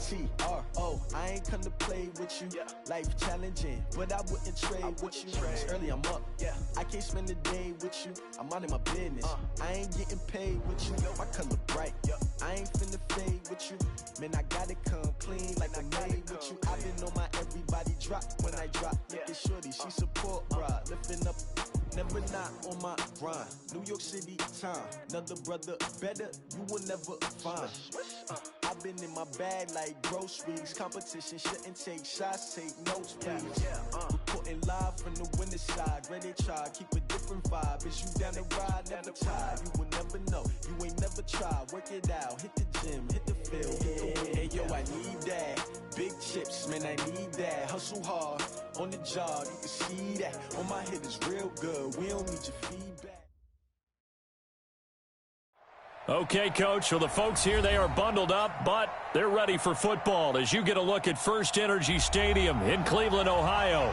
S-T-R-O. I ain't come to play with you. Life challenging, but I wouldn't trade with you. It's early, I'm up. I can't spend the day with you. I'm out of my business. I ain't getting paid with you. My color bright. I ain't finna fade with you. Man, I gotta come clean like I'm made with you. I've been on my everybody drop when I drop. Look at shorty, she support ride. Lifting up, never not on my grind. New York City time. Another brother better, you will never find. I've been in my bag like groceries. Competition shouldn't take shots, take notes, please. Reporting live from the winning side. Ready to try, keep a different vibe. Is you down the ride, never tired. You will never know, you ain't never tried. Work it out, hit the gym, hit the field, hit the win. Hey yo, I need that. Big chips, man, I need that. Hustle hard, on the job, you can see that. On my head is real good, we don't need your feedback. Okay, Coach, well, the folks here, they are bundled up, but they're ready for football as you get a look at First Energy Stadium in Cleveland, Ohio.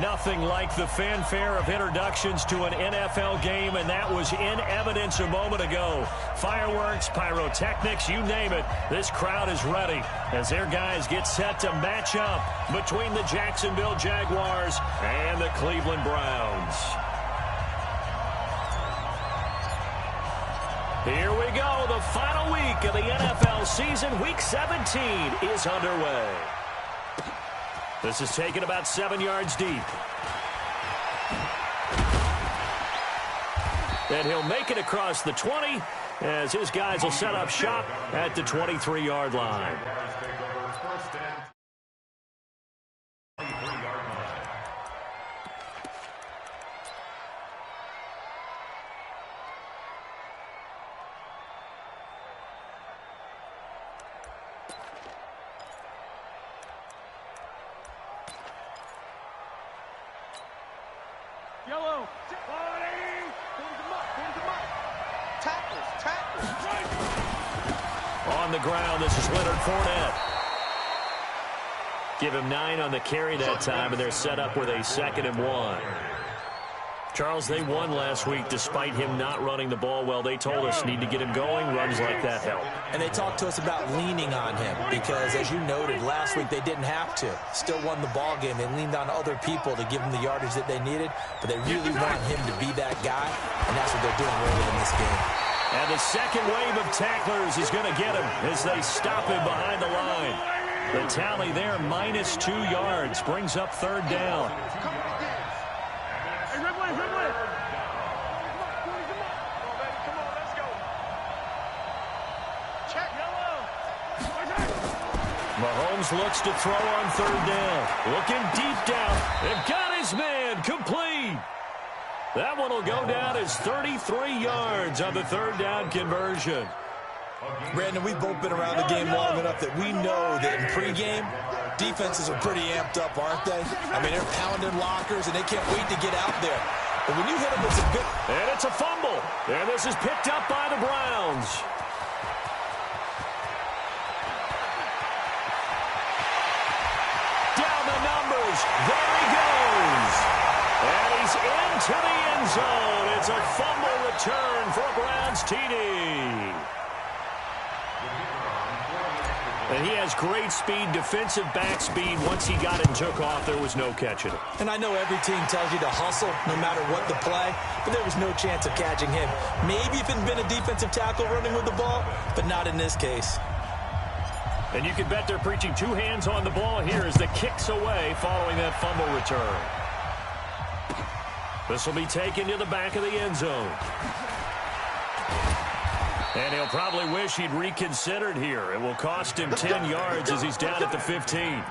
Nothing like the fanfare of introductions to an NFL game, and that was in evidence a moment ago. Fireworks, pyrotechnics, you name it. This crowd is ready as their guys get set to match up between the Jacksonville Jaguars and the Cleveland Browns. Here we go. The final week of the NFL season. Week 17 is underway. This is taken about 7 yards deep. And he'll make it across the 20 as his guys will set up shop at the 23-yard line. Yellow. Tackles. On the ground, this is Leonard Fournette. Give him 9 on the carry that time, and they're set up with a 2nd and 1. Charles, they won last week despite him not running the ball well. They told us need to get him going. Runs like that help. And they talked to us about leaning on him because, as you noted, last week they didn't have to. Still won the ball game. They leaned on other people to give them the yardage that they needed, but they really want him to be that guy, and that's what they're doing early in this game. And the second wave of tacklers is going to get him as they stop him behind the line. The tally there, -2 yards, brings up 3rd down. Mahomes looks to throw on 3rd down. Looking deep down. And got his man complete. That one will go down as 33 yards on the 3rd down conversion. Brandon, we've both been around the game long enough that we know that in pregame, defenses are pretty amped up, aren't they? I mean, they're pounding lockers, and they can't wait to get out there. But when you hit them, it's a bit... And it's a fumble. And this is picked up by the Browns. Down the numbers. There he goes. And he's into the end zone. It's a fumble return for a Browns TD. And he has great speed, defensive back speed. Once he got it and took off, there was no catching it. And I know every team tells you to hustle no matter what the play, but there was no chance of catching him. Maybe if it had been a defensive tackle running with the ball, but not in this case. And you can bet they're preaching 2 hands on the ball here as the kick's away following that fumble return. This will be taken to the back of the end zone. And he'll probably wish he'd reconsidered here. It will cost him 10 yards as he's down at the 15.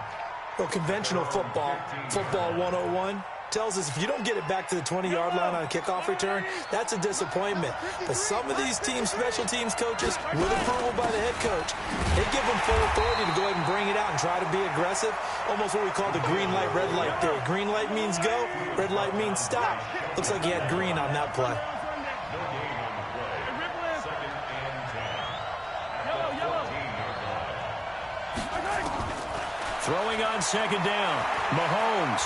Well, conventional football 101, tells us if you don't get it back to the 20-yard line on a kickoff return, that's a disappointment. But some of these teams, special teams coaches, with approval by the head coach, they give them full authority to go ahead and bring it out and try to be aggressive. Almost what we call the green light, red light theory. Green light means go, red light means stop. Looks like he had green on that play. Throwing on 2nd down, Mahomes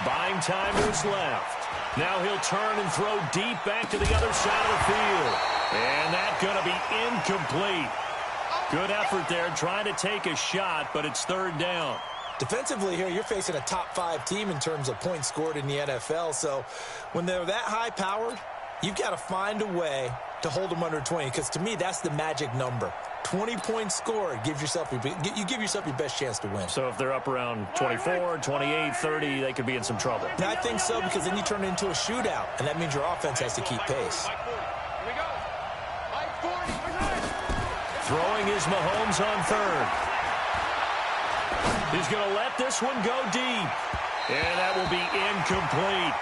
buying time to his left. Now he'll turn and throw deep back to the other side of the field. And that's going to be incomplete. Good effort there, trying to take a shot, but it's third down. Defensively here, you're facing a top-5 team in terms of points scored in the NFL. So when they're that high-powered, you've got to find a way to hold them under 20, because to me, that's the magic number. 20 points scored, you give yourself your best chance to win. So if they're up around 24, 28, 30, they could be in some trouble. And I think so, because then you turn it into a shootout, and that means your offense has to keep pace. Throwing is Mahomes on third. He's going to let this one go deep. And that will be incomplete.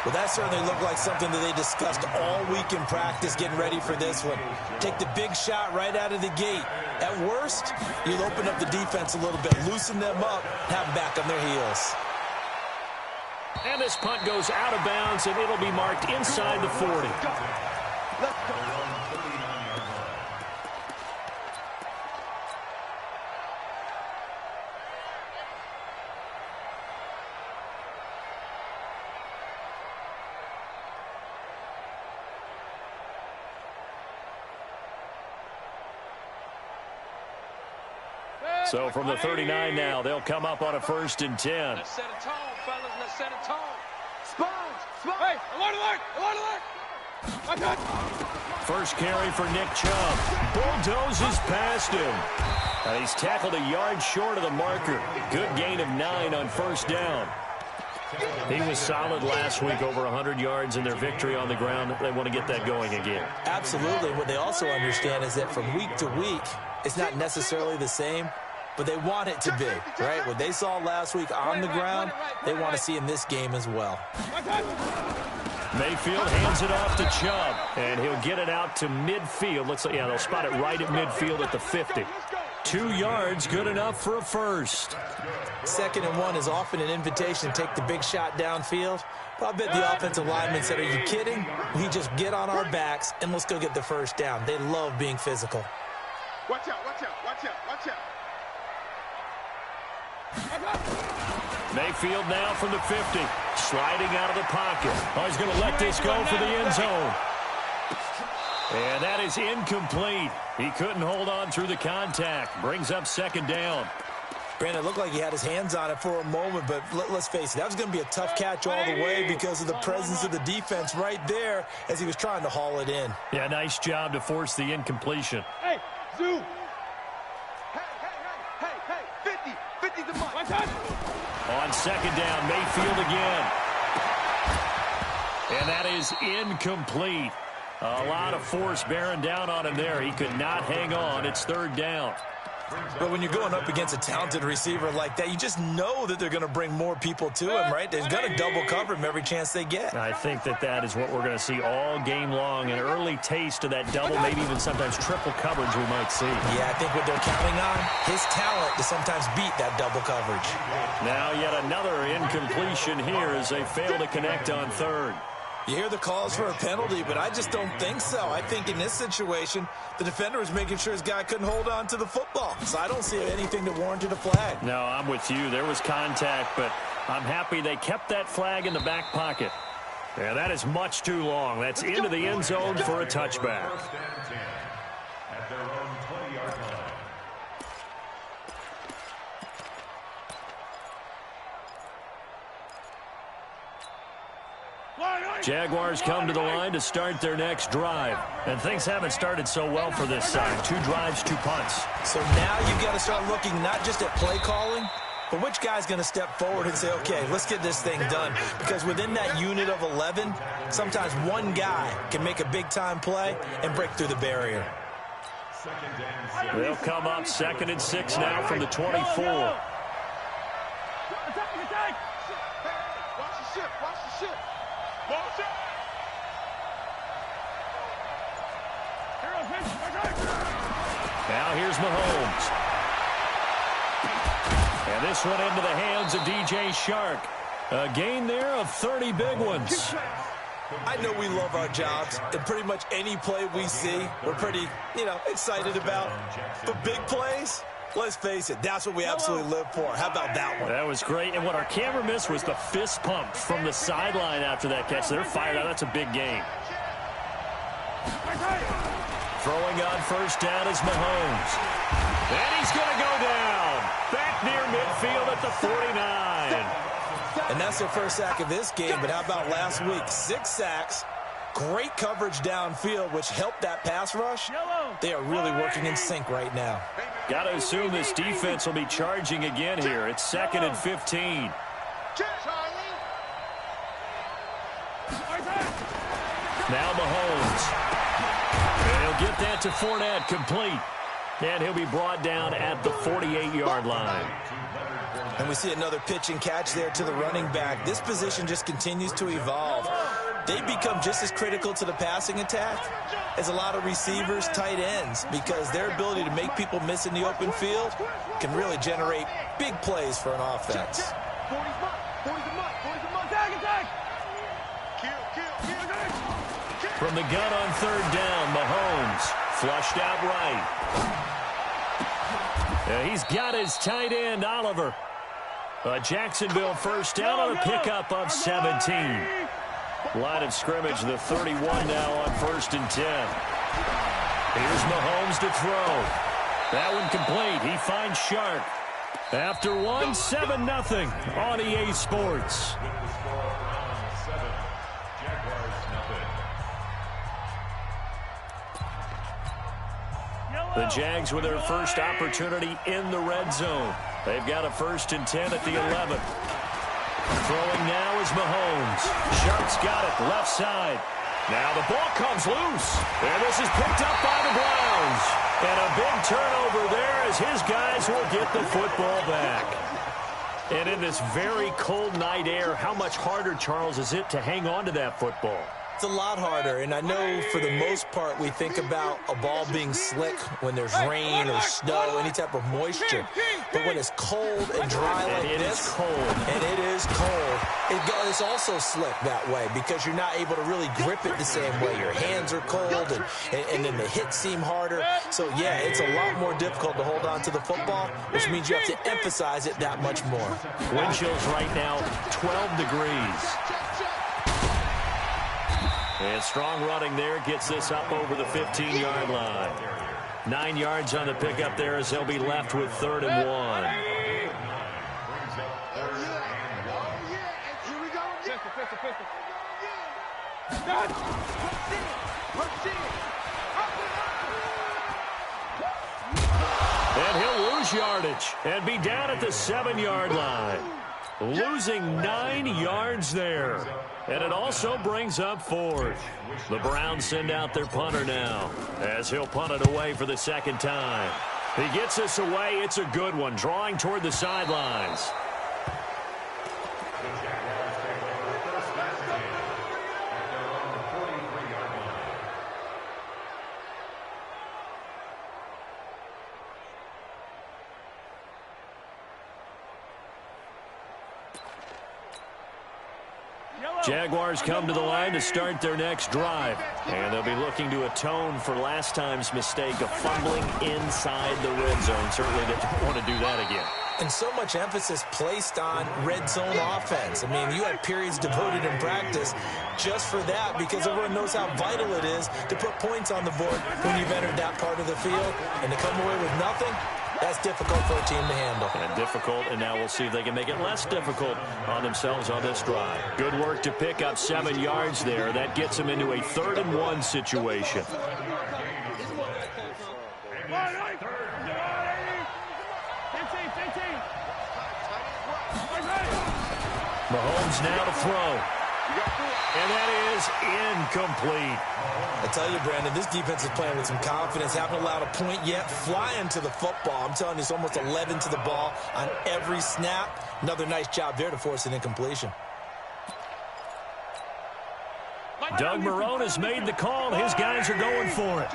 Well, that certainly looked like something that they discussed all week in practice getting ready for this one. Take the big shot right out of the gate. At worst, you'll open up the defense a little bit, loosen them up, have them back on their heels. And this punt goes out of bounds, and it'll be marked inside the 40. Let's go. So from the 39 now, they'll come up on a 1st and 10. Let's set a tone, fellas. Let's set a tone. Sponge. Hey, alert. First carry for Nick Chubb. Bulldozes past him. He's tackled a yard short of the marker. Good gain of 9 on 1st down. He was solid last week, over 100 yards in their victory on the ground. They want to get that going again. Absolutely. What they also understand is that from week to week, it's not necessarily the same, but they want it to be, right? What they saw last week on the ground, they want to see in this game as well. Mayfield hands it off to Chubb, and he'll get it out to midfield. Looks like, yeah, they'll spot it right at midfield at the 50. 2 yards, good enough for a first. 2nd and 1 is often an invitation to take the big shot downfield. But I bet the offensive lineman said, are you kidding? We just get on our backs, and let's go get the first down. They love being physical. Watch out. Mayfield now from the 50, sliding out of the pocket. Oh, he's going to let this go for the end zone. And that is incomplete. He couldn't hold on through the contact. Brings up 2nd down. Brandon, it looked like he had his hands on it for a moment, but let's face it, that was going to be a tough catch all the way because of the presence of the defense right there as he was trying to haul it in. Yeah, nice job to force the incompletion. Hey, Zoo. Hey, 50's the mark. On 2nd down, Mayfield again. And that is incomplete. A lot of force bearing down on him there. He could not hang on. It's 3rd down. But when you're going up against a talented receiver like that, you just know that they're going to bring more people to him, right? They're going to double cover him every chance they get. I think that is what we're going to see all game long. An early taste of that double, maybe even sometimes triple coverage we might see. Yeah, I think what they're counting on, his talent to sometimes beat that double coverage. Now yet another incompletion here as they fail to connect on 3rd. You hear the calls for a penalty, but I just don't think so. I think in this situation, the defender was making sure his guy couldn't hold on to the football. So I don't see anything that warranted a flag. No, I'm with you. There was contact, but I'm happy they kept that flag in the back pocket. Yeah, that is much too long. That's into the end zone for a touchback. Jaguars come to the line to start their next drive. And things haven't started so well for this side. 2 drives, 2 punts. So now you've got to start looking not just at play calling, but which guy's going to step forward and say, okay, let's get this thing done. Because within that unit of 11, sometimes one guy can make a big-time play and break through the barrier. They'll come up 2nd and 6 now from the 24. Now here's Mahomes. And this one into the hands of DJ Shark. A gain there of 30 big ones. I know we love our jobs, and pretty much any play we see, we're pretty, excited about. But big plays, let's face it, that's what we absolutely live for. How about that one? That was great. And what our camera missed was the fist pump from the sideline after that catch. They're fired out. That's a big game. Throwing on first down is Mahomes. And he's going to go down. Back near midfield at the 49. And that's their first sack of this game, but how about last week? 6 sacks, great coverage downfield, which helped that pass rush. They are really working in sync right now. Got to assume this defense will be charging again here. It's 2nd and 15. Now Mahomes. And he'll get that to Fournette, complete. And he'll be brought down at the 48-yard line. And we see another pitch and catch there to the running back. This position just continues to evolve. They become just as critical to the passing attack as a lot of receivers, tight ends, because their ability to make people miss in the open field can really generate big plays for an offense. From the gun on 3rd down, Mahomes flushed out right. He's got his tight end, Oliver. A Jacksonville first down on a pickup of 17. Line of scrimmage, the 31 now on 1st and 10. Here's Mahomes to throw. That one complete. He finds Shark. After 7-0 on EA Sports. The Jags with their first opportunity in the red zone. They've got a 1st and 10 at the 11th. Throwing now is Mahomes. Sharp's got it, left side. Now the ball comes loose. And this is picked up by the Browns. And a big turnover there as his guys will get the football back. And in this very cold night air, how much harder, Charles, is it to hang on to that football? It's a lot harder, and I know for the most part we think about a ball being slick when there's rain or snow, any type of moisture. But when it's cold and dry like this, it's also slick that way because you're not able to really grip it the same way. Your hands are cold, and then the hits seem harder. So, yeah, it's a lot more difficult to hold on to the football, which means you have to emphasize it that much more. Wind chills right now, 12 degrees. And strong running there gets this up over the 15-yard line. 9 yards on the pickup there as they'll be left with 3rd and 1. And he'll lose yardage and be down at the 7-yard line. Losing 9 yards there. And it also brings up 4th. The Browns send out their punter now as he'll punt it away for the 2nd time. He gets this away. It's a good one, drawing toward the sidelines. Jaguars come to the line to start their next drive. And they'll be looking to atone for last time's mistake of fumbling inside the red zone. Certainly they don't want to do that again. And so much emphasis placed on red zone offense. I mean, you had periods devoted in practice just for that because everyone knows how vital it is to put points on the board when you've entered that part of the field. And to come away with nothing, that's difficult for a team to handle. And difficult, and now we'll see if they can make it less difficult on themselves on this drive. Good work to pick up 7 yards there. That gets them into a 3rd and 1 situation. Mahomes now to throw. And that is incomplete. I tell you, Brandon, this defense is playing with some confidence. Haven't allowed a point yet. Flying to the football. I'm telling you, it's almost 11 to the ball on every snap. Another nice job there to force an incompletion. Doug Marrone has made the call. His guys are going for it.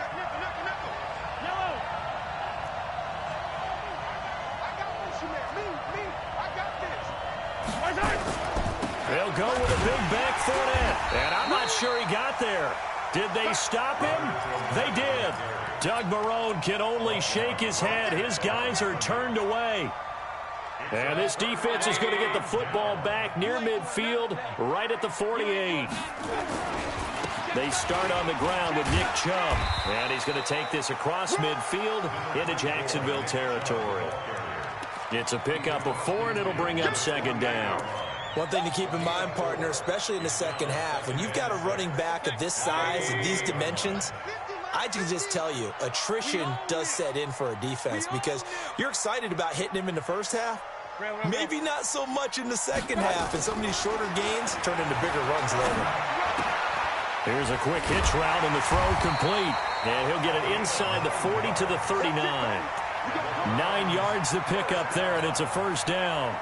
They'll go with a big back Fournette. And I'm not sure he got there. Did they stop him? They did. Doug Marrone can only shake his head. His guys are turned away. And this defense is going to get the football back near midfield, right at the 48. They start on the ground with Nick Chubb. And he's going to take this across midfield into Jacksonville territory. It's a pickup of 4, and it'll bring up second down. One thing to keep in mind, partner, especially in the second half, when you've got a running back of this size and these dimensions, I can just tell you, attrition does set in for a defense because you're excited about hitting him in the first half. Maybe not so much in the second half, and some of these shorter gains turn into bigger runs later. Here's a quick hitch route, and the throw complete. And he'll get it inside the 40 to the 39. 9 yards to pick up there, and it's a first down.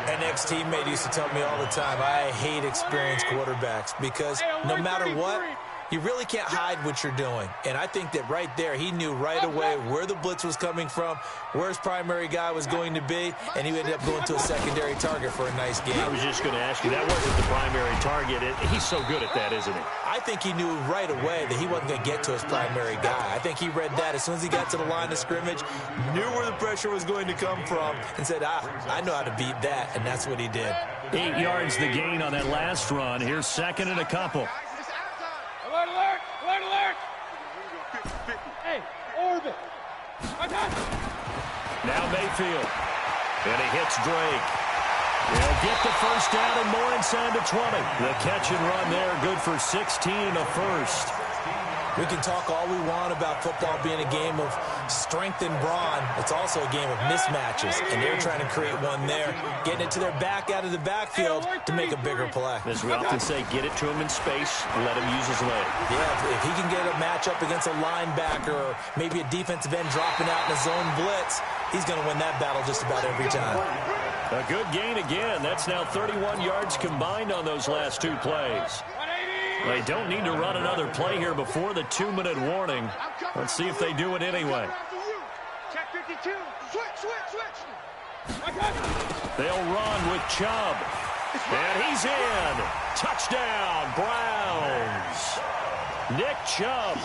An ex-teammate used to tell me all the time, I hate experienced quarterbacks because no matter what, you really can't hide what you're doing. And I think that right there, he knew right away where the blitz was coming from, where his primary guy was going to be, and he ended up going to a secondary target for a nice game. I was just going to ask you, that wasn't the primary target. He's so good at that, isn't he? I think he knew right away that he wasn't going to get to his primary guy. I think he read that as soon as he got to the line of scrimmage, knew where the pressure was going to come from, and said, I know how to beat that, and that's what he did. 8 yards the gain on that last run. Here's second and a couple. Alert, alert! Alert, alert! Hey, orbit! Now Mayfield. And he hits Drake. He'll get the first down and more inside the 20. The catch and run there, good for 16 and a first. We can talk all we want about football being a game of strength and brawn. It's also a game of mismatches, and they're trying to create one there, getting it to their back out of the backfield to make a bigger play. As we often say, get it to him in space, let him use his leg. Yeah, if he can get a matchup against a linebacker or maybe a defensive end dropping out in a zone blitz, he's going to win that battle just about every time. A good gain again. That's now 31 yards combined on those last 2 plays. They don't need to run another play here before the 2-minute warning. Let's see if they do it anyway. Check 52. Switch. They'll run with Chubb. And he's in. Touchdown, Browns. Nick Chubb,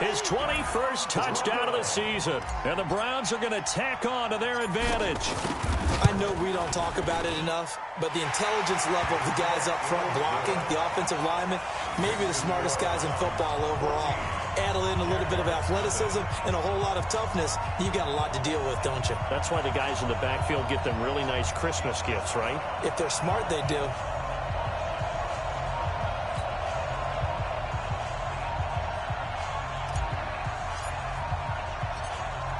his 21st touchdown of the season. And the Browns are going to tack on to their advantage. I know we don't talk about it enough, but the intelligence level of the guys up front blocking, the offensive linemen, maybe the smartest guys in football overall. Add in a little bit of athleticism and a whole lot of toughness, you've got a lot to deal with, don't you? That's why the guys in the backfield get them really nice Christmas gifts, right? If they're smart, they do.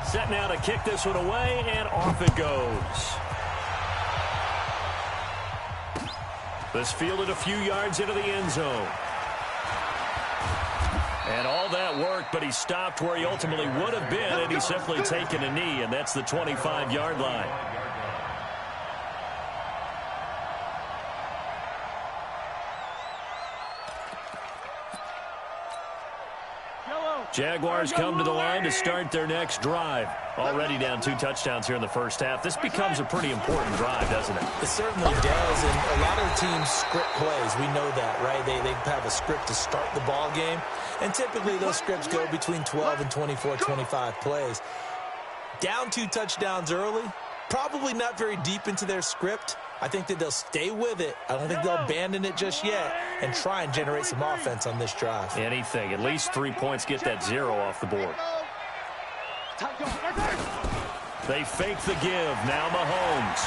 Set now to kick this one away, and off it goes. This fielded a few yards into the end zone. And all that worked, but he stopped where he ultimately would have been, and he's simply taken a knee, and that's the 25-yard line. Jaguars come to the line to start their next drive. Already down 2 touchdowns here in the first half. This becomes a pretty important drive, doesn't it? It certainly does, and a lot of the teams script plays. We know that, right? They have a script to start the ball game, and typically those scripts go between 12 and 24, 25 plays. Down 2 touchdowns early, probably not very deep into their script. I think that they'll stay with it. I don't think they'll abandon it just yet and try and generate some offense on this drive. Anything. At least 3 points, get that 0 off the board. They fake the give. Now Mahomes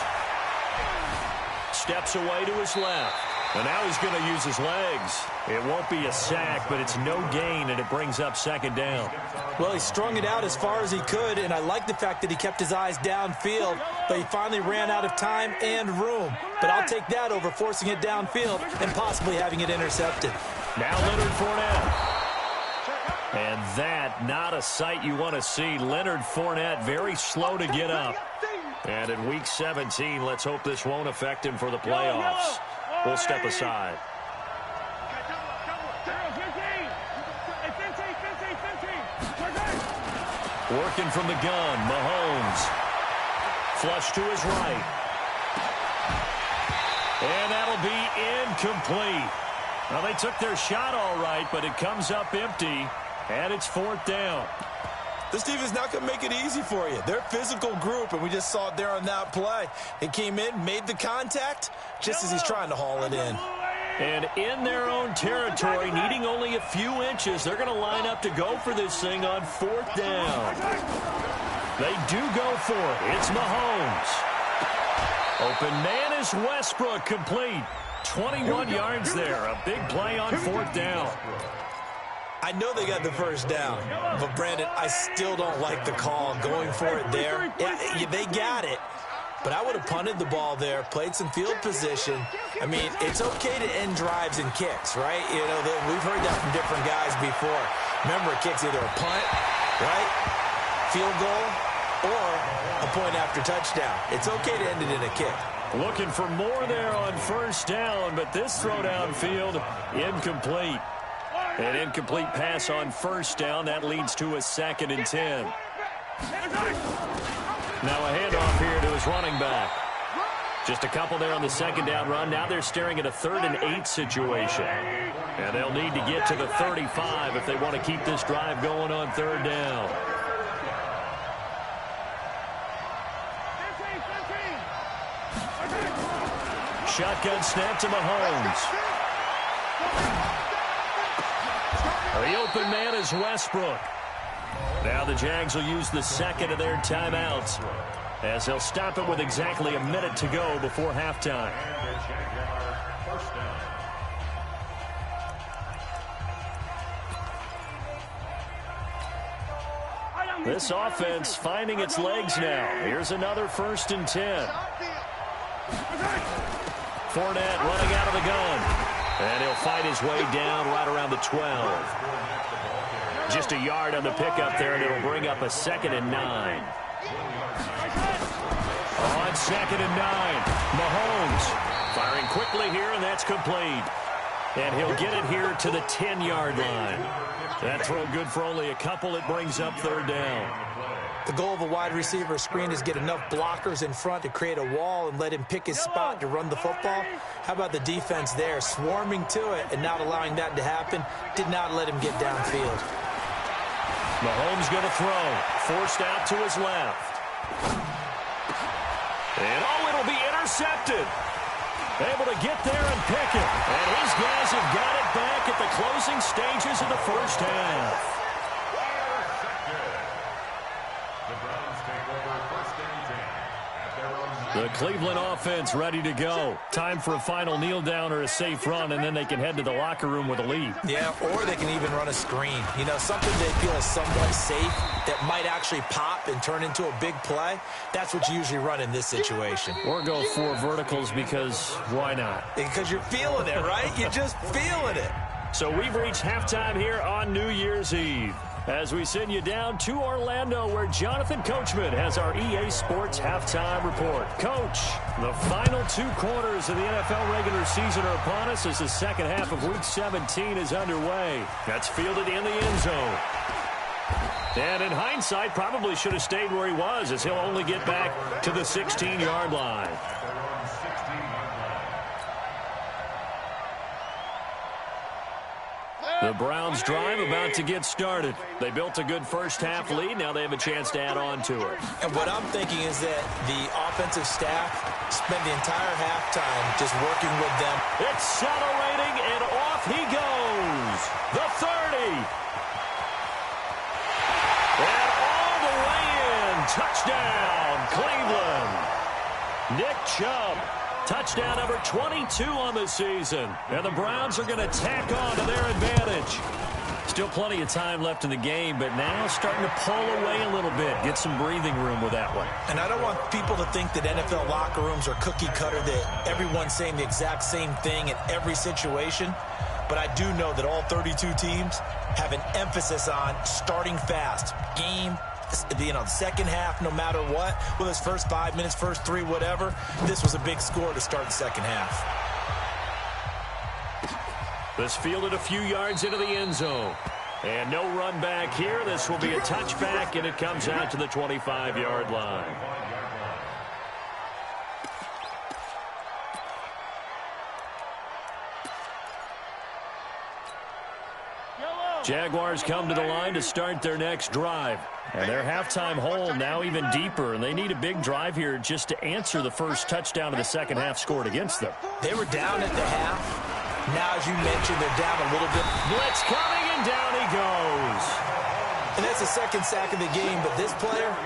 steps away to his left. And now he's going to use his legs. It won't be a sack, but it's no gain, and it brings up second down. Well, he strung it out as far as he could, and I like the fact that he kept his eyes downfield, but he finally ran out of time and room. But I'll take that over forcing it downfield and possibly having it intercepted. Now Leonard Fournette. And that, not a sight you want to see. Leonard Fournette very slow to get up. And in Week 17, let's hope this won't affect him for the playoffs. We'll step aside. Working from the gun, Mahomes. Flush to his right. And that'll be incomplete. Well, they took their shot all right, but it comes up empty, and it's 4th down. This team is not going to make it easy for you. They're a physical group, and we just saw it there on that play. It came in, made the contact, just as he's trying to haul it in. And in their own territory, needing only a few inches, they're going to line up to go for this thing on 4th down. They do go for it. It's Mahomes. Open man is Westbrook, complete. 21 yards there. A big play on 4th down. I know they got the first down, but, Brandon, I still don't like the call going for it there. Yeah, they got it, but I would have punted the ball there, played some field position. I mean, it's okay to end drives and kicks, right? You know, we've heard that from different guys before. Remember, a kick's either a punt, right, field goal, or a point after touchdown. It's okay to end it in a kick. Looking for more there on 1st down, but this throw downfield, incomplete. An incomplete pass on 1st down. That leads to a 2nd and 10. Now a handoff here to his running back. Just a couple there on the 2nd down run. Now they're staring at a 3rd and 8 situation. And they'll need to get to the 35 if they want to keep this drive going on 3rd down. Shotgun snap to Mahomes. The open man is Westbrook. Now the Jags will use the 2nd of their timeouts as they'll stop it with exactly a minute to go before halftime. This offense finding its legs now. Here's another 1st and 10. Fournette running out of the gun. And he'll fight his way down right around the 12. Just a yard on the pickup there, and it'll bring up a 2nd and 9. On 2nd and 9, Mahomes firing quickly here, and that's complete. And he'll get it here to the 10-yard line. That throw good for only a couple. It brings up 3rd down. The goal of a wide receiver screen is get enough blockers in front to create a wall and let him pick his spot to run the football. How about the defense there, swarming to it and not allowing that to happen? Did not let him get downfield. Mahomes going to throw. Forced out to his left. And, it'll be intercepted. Able to get there and pick it. And his guys have got it back at the closing stages of the 1st half. The Cleveland offense ready to go. Time for a final kneel down or a safe run, and then they can head to the locker room with a lead. Yeah, or they can even run a screen. You know, something they feel is somewhat safe that might actually pop and turn into a big play. That's what you usually run in this situation. Or go 4 verticals because why not? Because you're feeling it, right? You're just feeling it. So we've reached halftime here on New Year's Eve, as we send you down to Orlando, where Jonathan Coachman has our EA Sports Halftime Report. Coach, the final 2 quarters of the NFL regular season are upon us as the 2nd half of Week 17 is underway. That's fielded in the end zone. And in hindsight, probably should have stayed where he was, as he'll only get back to the 16-yard line. The Browns drive about to get started. They built a good first half lead. Now they have a chance to add on to it. And what I'm thinking is that the offensive staff spent the entire halftime just working with them. Accelerating, and off he goes. The 30. And all the way in. Touchdown, Cleveland. Nick Chubb. Touchdown number 22 on the season. And the Browns are going to tack on to their advantage. Still plenty of time left in the game, but now starting to pull away a little bit. Get some breathing room with that one. And I don't want people to think that NFL locker rooms are cookie cutter, that everyone's saying the exact same thing in every situation. But I do know that all 32 teams have an emphasis on starting fast. Game, the second half, no matter what, whether it's first 5 minutes, first 3, whatever, this was a big score to start the second half. This fielded a few yards into the end zone. And no run back here. This will be a touchback, and it comes out to the 25-yard line. Jaguars come to the line to start their next drive. And their halftime hole now even deeper, and they need a big drive here just to answer the first touchdown of the second half scored against them. They were down at the half. Now, as you mentioned, they're down a little bit. Blitz coming, and down he goes. And that's the second sack of the game, but this player,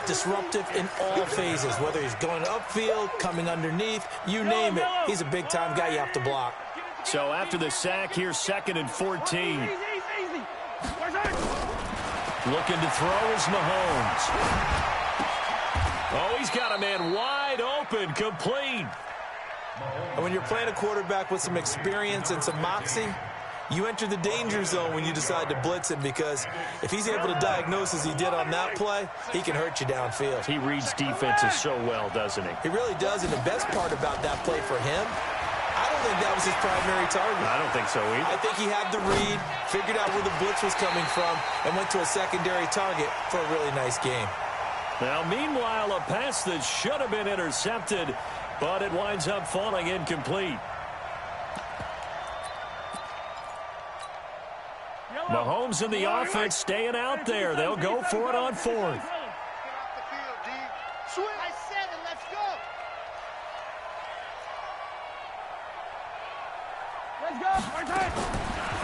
disruptive in all phases, whether he's going upfield, coming underneath, you name it. He's a big-time guy you have to block. So after the sack, here's 2nd and 14. Looking to throw is Mahomes. Oh, he's got a man wide open, complete. And when you're playing a quarterback with some experience and some moxie, you enter the danger zone when you decide to blitz him, because if he's able to diagnose as he did on that play, he can hurt you downfield. He reads defenses so well, doesn't he? He really does, and the best part about that play for him, I don't think that was his primary target. I don't think so either. I think he had the read, figured out where the blitz was coming from, and went to a secondary target for a really nice game. Now, meanwhile, a pass that should have been intercepted, but it winds up falling incomplete. Mahomes and the offense staying out there. They'll go for it on 4th. Get off the field, D. Swing. I said it. Let's go. Let's go.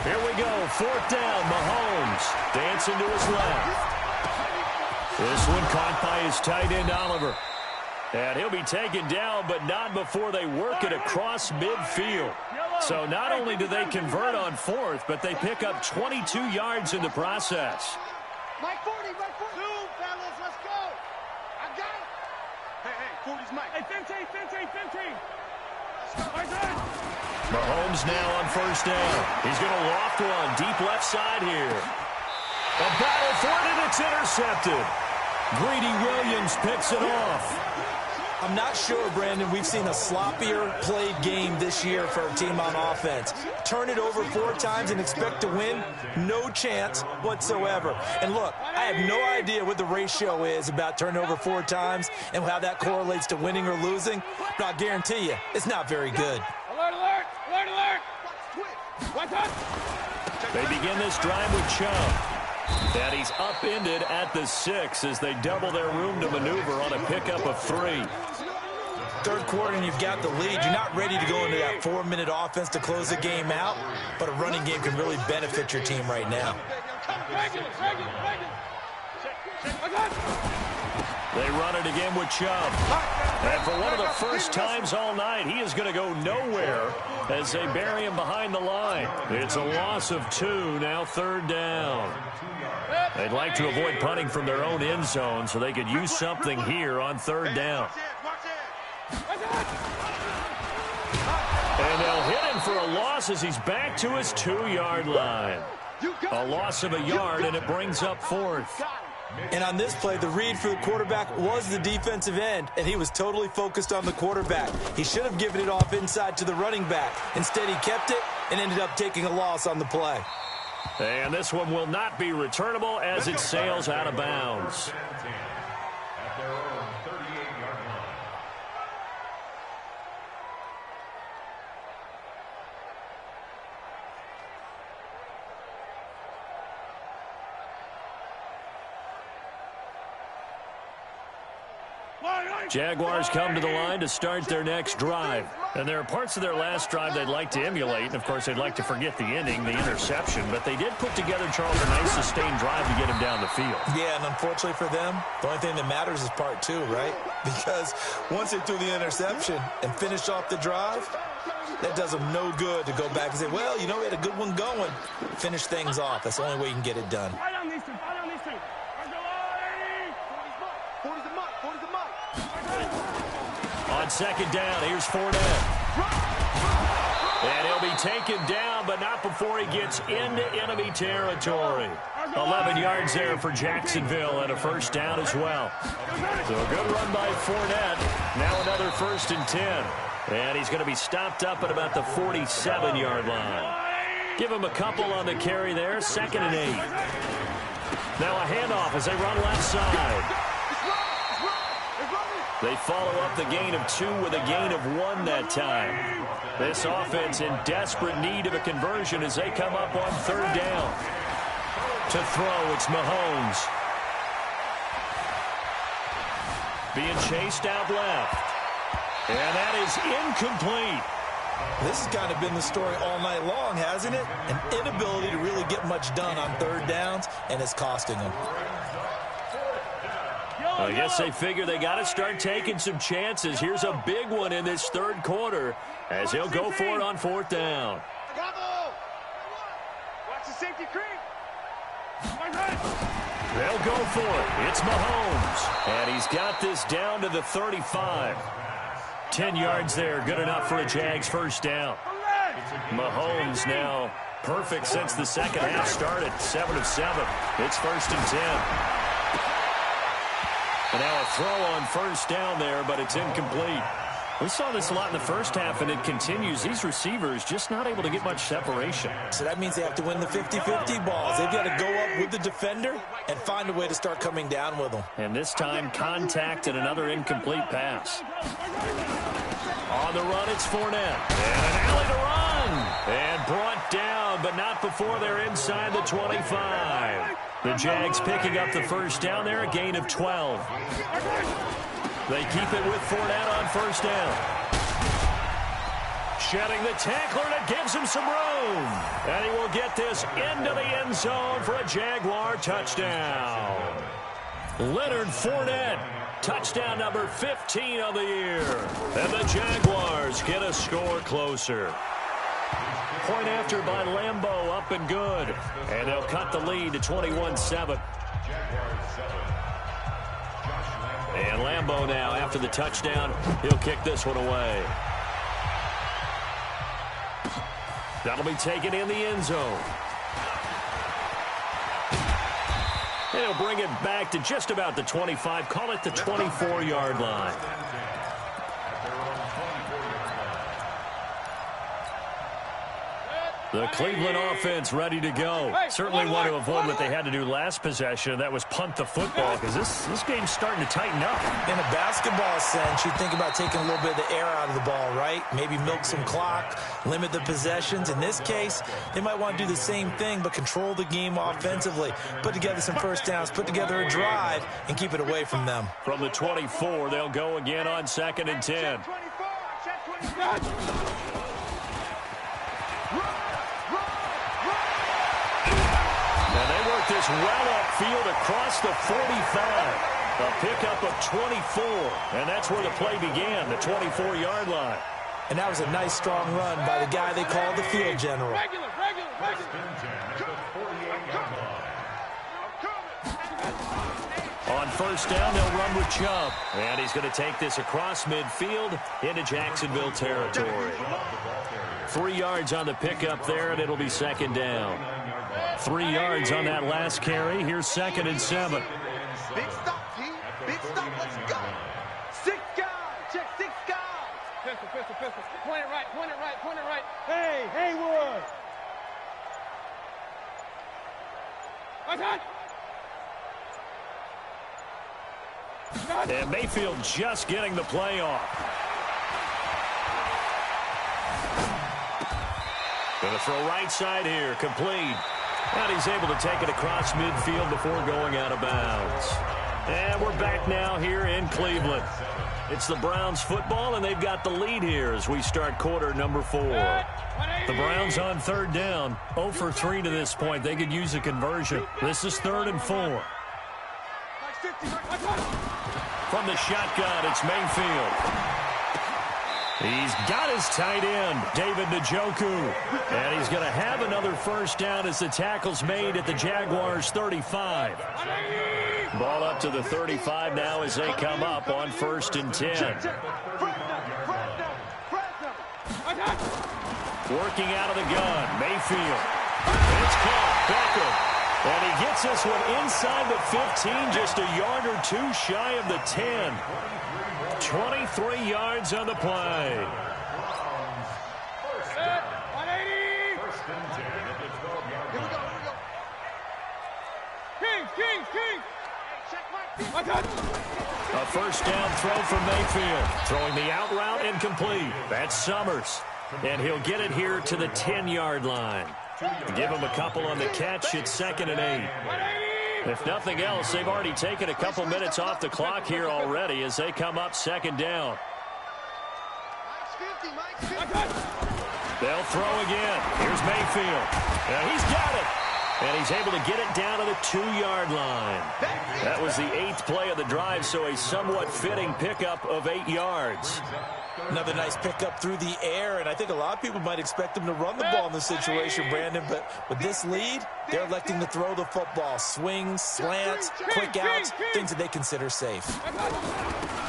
Here we go. 4th down. Mahomes dancing to his left. This one caught by his tight end, Oliver. And he'll be taken down, but not before they work it across midfield. So not only do they convert on 4th, but they pick up 22 yards in the process. Mike 40, Mike 40. Two, fellas, let's go. I got it. Hey, 40's Mike. Hey, 15. Mahomes now on 1st down. He's going to loft one deep left side here. A battle for it, and it's intercepted. Greedy Williams picks it off. I'm not sure, Brandon, we've seen a sloppier played game this year for a team on offense. Turn it over 4 times and expect to win? No chance whatsoever. And look, I have no idea what the ratio is about turning over 4 times and how that correlates to winning or losing, but I guarantee you, it's not very good. Alert, alert, alert, alert. What's up? They begin this drive with Chubb. And he's upended at the 6 as they double their room to maneuver on a pickup of 3. 3rd quarter and you've got the lead. You're not ready to go into that 4-minute offense to close the game out, but a running game can really benefit your team right now. They run it again with Chubb. And for one of the first times all night, he is going to go nowhere as they bury him behind the line. It's a loss of 2, now 3rd down. They'd like to avoid punting from their own end zone, so they could use something here on 3rd down. And they'll hit him for a loss as he's back to his 2-yard line. A loss of a yard, and it brings up 4th. And on this play, the read for the quarterback was the defensive end, and he was totally focused on the quarterback. He should have given it off inside to the running back. Instead, he kept it and ended up taking a loss on the play. And this one will not be returnable as it sails out of bounds. Jaguars come to the line to start their next drive. And there are parts of their last drive they'd like to emulate. And, of course, they'd like to forget the inning, the interception. But they did put together, Charles, a nice sustained drive to get him down the field. Yeah, and unfortunately for them, the only thing that matters is part 2, right? Because once they threw the interception and finished off the drive, that does them no good to go back and say, well, you know, we had a good one going. Finish things off. That's the only way you can get it done. On 2nd down, here's Fournette. And he'll be taken down, but not before he gets into enemy territory. 11 yards there for Jacksonville and a 1st down as well. So a good run by Fournette. Now another 1st and 10. And he's going to be stopped up at about the 47-yard line. Give him a couple on the carry there. 2nd and 8. Now a handoff as they run left side. They follow up the gain of 2 with a gain of 1 that time. This offense in desperate need of a conversion as they come up on 3rd down. To throw, it's Mahomes. Being chased out left. And that is incomplete. This has kind of been the story all night long, hasn't it? An inability to really get much done on third downs, and it's costing them. I guess they figure they got to start taking some chances. Here's a big one in this third quarter as he'll go for it on fourth down. Watch the safety creep. They'll go for it. It's Mahomes. And he's got this down to the 35. 10 yards there. Good enough for a Jags first down. Mahomes now perfect since the second half started. 7 of 7. It's first and 10. And now a throw on first down there, but it's incomplete. We saw this a lot in the first half, and it continues. These receivers just not able to get much separation. So that means they have to win the 50-50 balls. They've got to go up with the defender and find a way to start coming down with them. And this time, contact and another incomplete pass. On the run, it's Fournette. And an alley to run. And brought down, but not before they're inside the 25. The Jags picking up the first down there, a gain of 12. They keep it with Fournette on first down. Shedding the tackler, and it gives him some room. And he will get this into the end zone for a Jaguar touchdown. Leonard Fournette, touchdown number 15 of the year. And the Jaguars get a score closer. Point after by Lambeau, up and good. And they'll cut the lead to 21-7. And Lambeau now, after the touchdown, he'll kick this one away. That'll be taken in the end zone. And he'll bring it back to just about the 25. Call it the 24-yard line. The Cleveland offense ready to go. Certainly want to avoid what they had to do last possession. That was punt the football, because this game's starting to tighten up. In a basketball sense, you think about taking a little bit of the air out of the ball, right? Maybe milk some clock, limit the possessions. In this case, they might want to do the same thing, but control the game offensively. Put together some first downs, put together a drive, and keep it away from them. From the 24, they'll go again on 2nd and 10. This well upfield across the 45. A pickup of 24. And that's where the play began, the 24-yard line. And that was a nice, strong run by the guy they called the field general. On first down, they'll run with Chubb. And he's going to take this across midfield into Jacksonville territory. 3 yards on the pickup there, and it'll be second down. 3 yards on that last carry. Here's 2nd and 7. Big stop, G. Big stop. Let's go. 6 guys. Check 6 guys. Pistol. Point it right. Hey, Haywood. And Mayfield just getting the play off. Going to throw right side here. Complete. And he's able to take it across midfield before going out of bounds. And we're back now here in Cleveland. It's the Browns football, and they've got the lead here as we start quarter number 4. The Browns on third down. 0 for 3 to this point. They could use a conversion. This is 3rd and 4. From the shotgun, it's Mayfield. He's got his tight end, David Njoku. And he's going to have another first down as the tackle's made at the Jaguars' 35. Ball up to the 35 now as they come up on 1st and 10. Working out of the gun, Mayfield. It's caught, Beckham. And he gets this one inside the 15, just a yard or 2 shy of the 10. 23 yards on the play. A first down throw from Mayfield. Throwing the out route incomplete. That's Summers. And he'll get it here to the 10-yard line. Give him a couple on the catch. It's 2nd and 8. If nothing else, they've already taken a couple minutes off the clock here already as they come up 2nd down. They'll throw again. Here's Mayfield. He's got it. And he's able to get it down to the 2-yard line. That was the 8th play of the drive, so a somewhat fitting pickup of 8 yards. Another nice pickup through the air, and I think a lot of people might expect him to run the ball in this situation, Brandon, but with this lead, they're electing to throw the football. Swings, slants, quick outs, things that they consider safe.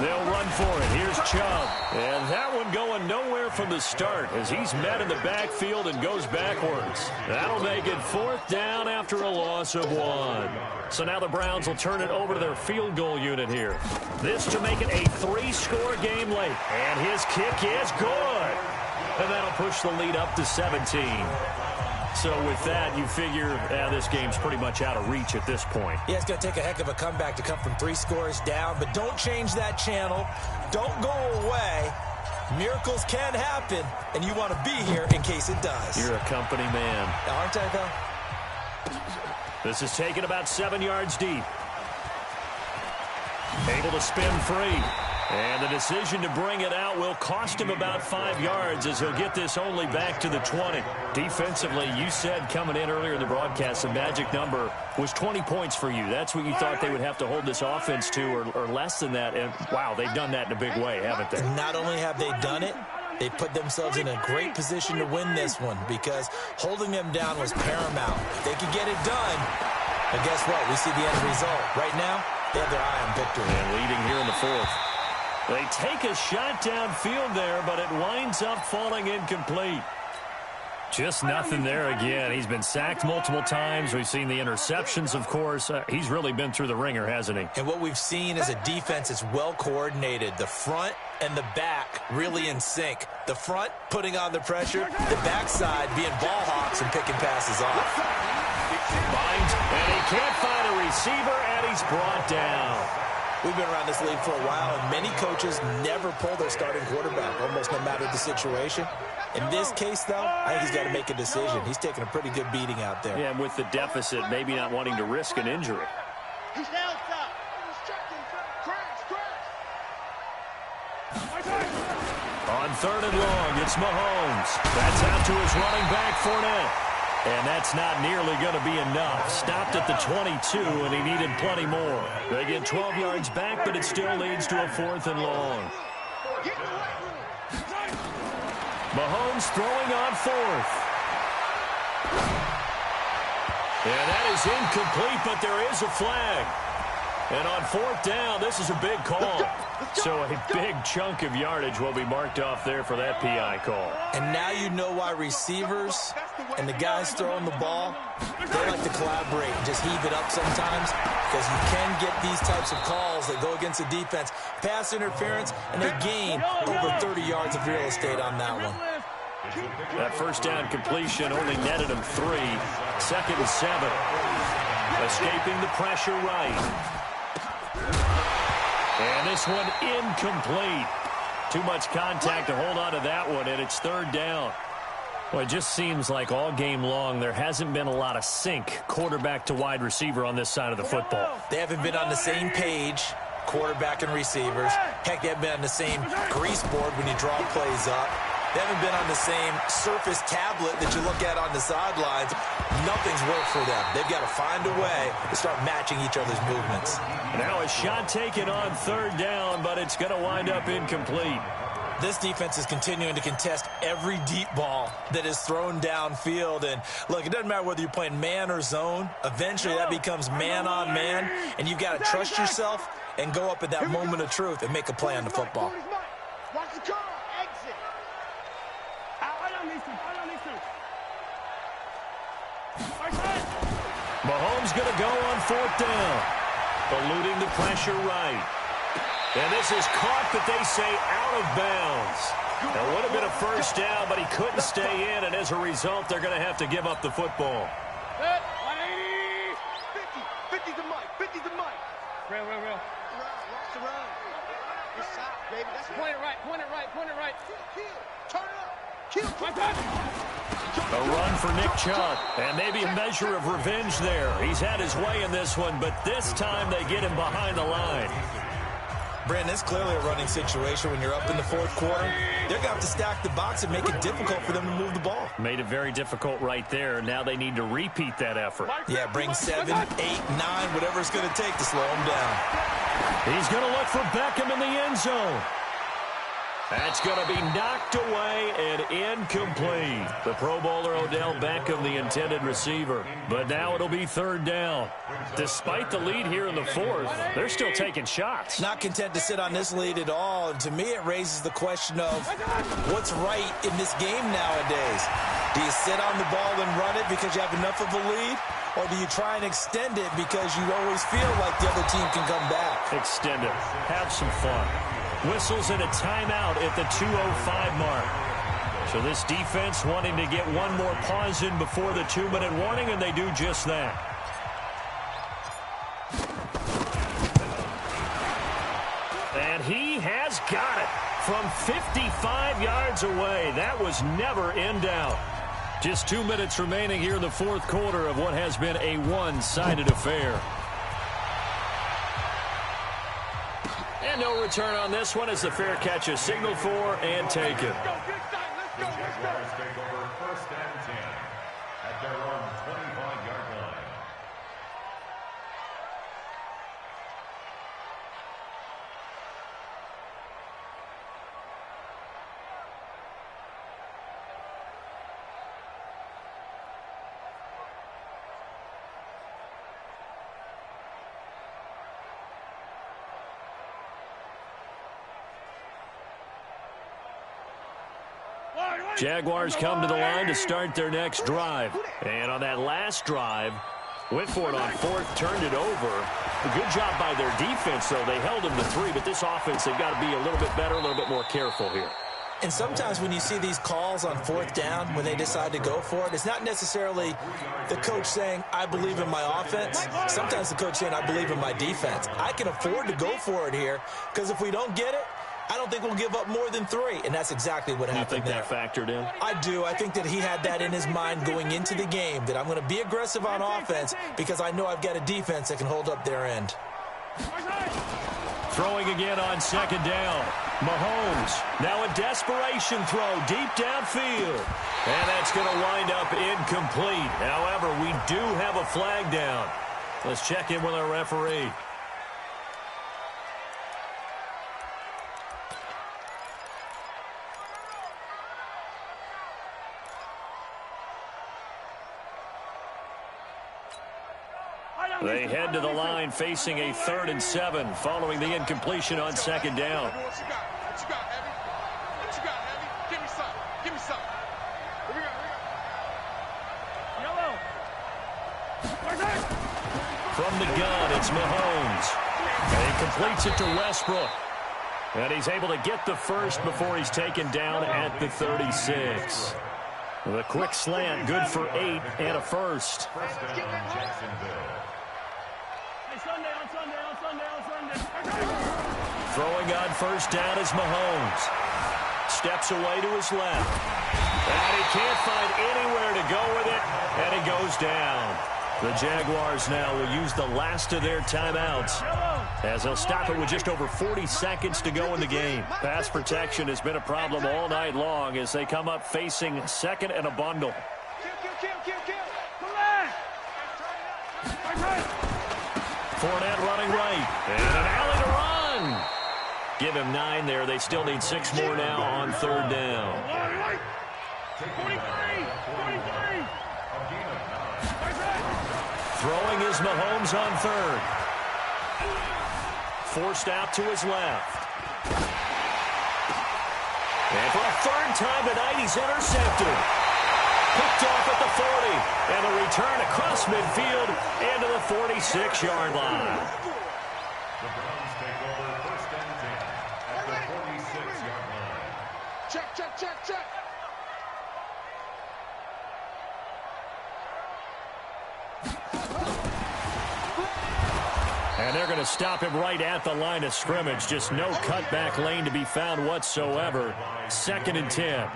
They'll run for it. Here's Chubb. And that one going nowhere from the start as he's met in the backfield and goes backwards. That'll make it 4th down after a loss of 1. So now the Browns will turn it over to their field goal unit here. This to make it a 3-score game late. And his kick is good. And that'll push the lead up to 17. So with that, you figure this game's pretty much out of reach at this point. Yeah, it's going to take a heck of a comeback to come from 3 scores down, but don't change that channel. Don't go away. Miracles can happen, and you want to be here in case it does. You're a company man. Aren't I, though? This is taken about 7 yards deep. Able to spin free. And the decision to bring it out will cost him about 5 yards as he'll get this only back to the 20. Defensively, you said coming in earlier in the broadcast, the magic number was 20 points for you. That's what you thought they would have to hold this offense to or less than that. And, wow, they've done that in a big way, haven't they? Not only have they done it, they put themselves in a great position to win this one because holding them down was paramount. If they could get it done, but guess what? We see the end result. Right now, they have their eye on victory. And leading here in the 4th. They take a shot downfield there, but it winds up falling incomplete. Just nothing there again. He's been sacked multiple times. We've seen the interceptions, of course. He's really been through the ringer, hasn't he? And what we've seen is a defense that's well coordinated. The front and the back really in sync. The front putting on the pressure, the backside being ball hawks and picking passes off. Finds, and he can't find a receiver, and he's brought down. We've been around this league for a while, and many coaches never pull their starting quarterback, almost no matter the situation. In this case, though, I think he's got to make a decision. He's taking a pretty good beating out there. Yeah, and with the deficit, maybe not wanting to risk an injury. He's outside. On 3rd and long, it's Mahomes. That's out to his running back, Fournette. And that's not nearly going to be enough. Stopped at the 22, and he needed plenty more. They get 12 yards back, but it still leads to a 4th and long. Mahomes throwing on 4th. And that is incomplete, but there is a flag. And on 4th down, this is a big call. So a big chunk of yardage will be marked off there for that PI call. And now you know why receivers and the guys throwing the ball, they like to collaborate and just heave it up sometimes because you can get these types of calls that go against the defense. Pass interference, and they gain over 30 yards of real estate on that one. That 1st down completion only netted him 3. 2nd and 7. Escaping the pressure right. And this one incomplete. Too much contact to hold on to that one, and it's 3rd down. Well, it just seems like all game long there hasn't been a lot of sync quarterback to wide receiver on this side of the football. They haven't been on the same page, quarterback and receivers. Heck, they haven't been on the same grease board when you draw plays up. They haven't been on the same surface tablet that you look at on the sidelines. Nothing's worked for them. They've got to find a way to start matching each other's movements. Now a shot taken on 3rd down, but it's going to wind up incomplete. This defense is continuing to contest every deep ball that is thrown downfield. And, look, it doesn't matter whether you're playing man or zone. Eventually that becomes man-on-man, and you've got to trust yourself and go up at that moment of truth and make a play on the football. Watch the car. Exit. Mahomes going to go on 4th down. Eluding the pressure right. And this is caught, but they say out of bounds. It would have been a 1st down, but he couldn't stay in, and as a result, they're going to have to give up the football. 50 to Mike. 50 to Mike. Real. Watch the run. This side, baby. That's point it right. Kill. Turn it up. Kill. A run for Nick Chubb, and maybe a measure of revenge there. He's had his way in this one, but this time they get him behind the line. Brandon, it's clearly a running situation when you're up in the fourth quarter. They're going to have to stack the box and make it difficult for them to move the ball. Made it very difficult right there. Now they need to repeat that effort. Yeah, bring 7, 8, 9, whatever it's going to take to slow them down. He's going to look for Beckham in the end zone. That's going to be knocked away and incomplete. The Pro Bowler Odell Beckham, the intended receiver. But now it'll be third down. Despite the lead here in the fourth, they're still taking shots. Not content to sit on this lead at all. And to me, it raises the question of what's right in this game nowadays. Do you sit on the ball and run it because you have enough of a lead? Or do you try and extend it because you always feel like the other team can come back? Extend it. Have some fun. Whistles and a timeout at the 2:05 mark. So this defense wanting to get one more pause in before the 2-minute warning, and they do just that. And he has got it from 55 yards away. That was never in doubt. Just 2 minutes remaining here in the fourth quarter of what has been a one-sided affair. And no return on this one as the fair catch is signaled for and taken. Jaguars take over first and 10 at their own 25-yard line. Jaguars come to the line to start their next drive. And on that last drive, went for it on fourth, turned it over. A good job by their defense, though. They held them to 3, but this offense, they've got to be a little bit better, a little bit more careful here. And sometimes when you see these calls on fourth down, when they decide to go for it, it's not necessarily the coach saying, I believe in my offense. Sometimes the coach saying, I believe in my defense. I can afford to go for it here because if we don't get it, I don't think we'll give up more than 3, and that's exactly what happened there. You think that factored in? I do. I think that he had that in his mind going into the game, that I'm going to be aggressive on offense because I know I've got a defense that can hold up their end. Throwing again on second down. Mahomes, now a desperation throw deep downfield. And that's going to wind up incomplete. However, we do have a flag down. Let's check in with our referee. They head to the line facing a 3rd and 7 following the incompletion on second down. What you got? What you got, Heavy? What you got, Heavy? Give me some. Give me some. Here we go. Yellow. From the gun, it's Mahomes. And he completes it to Westbrook. And he's able to get the first before he's taken down at the 36. The quick slant, good for 8 and a first. First down, Jacksonville. Throwing on first down is Mahomes. Steps away to his left. And he can't find anywhere to go with it, and he goes down. The Jaguars now will use the last of their timeouts as they'll stop it with just over 40 seconds to go in the game. Pass protection has been a problem all night long as they come up facing second and a bundle. Fournette running right. And an alley to run. Give him 9 there. They still need 6 more now on third down. 43. Throwing is Mahomes on third. Forced out to his left. And for a third time tonight, he's intercepted. Picked off at the 40. And a return across midfield into the 46-yard line. The Browns take over first and 10 at the 46-yard line. Check. And they're going to stop him right at the line of scrimmage. Just no cutback lane to be found whatsoever. 2nd and 10.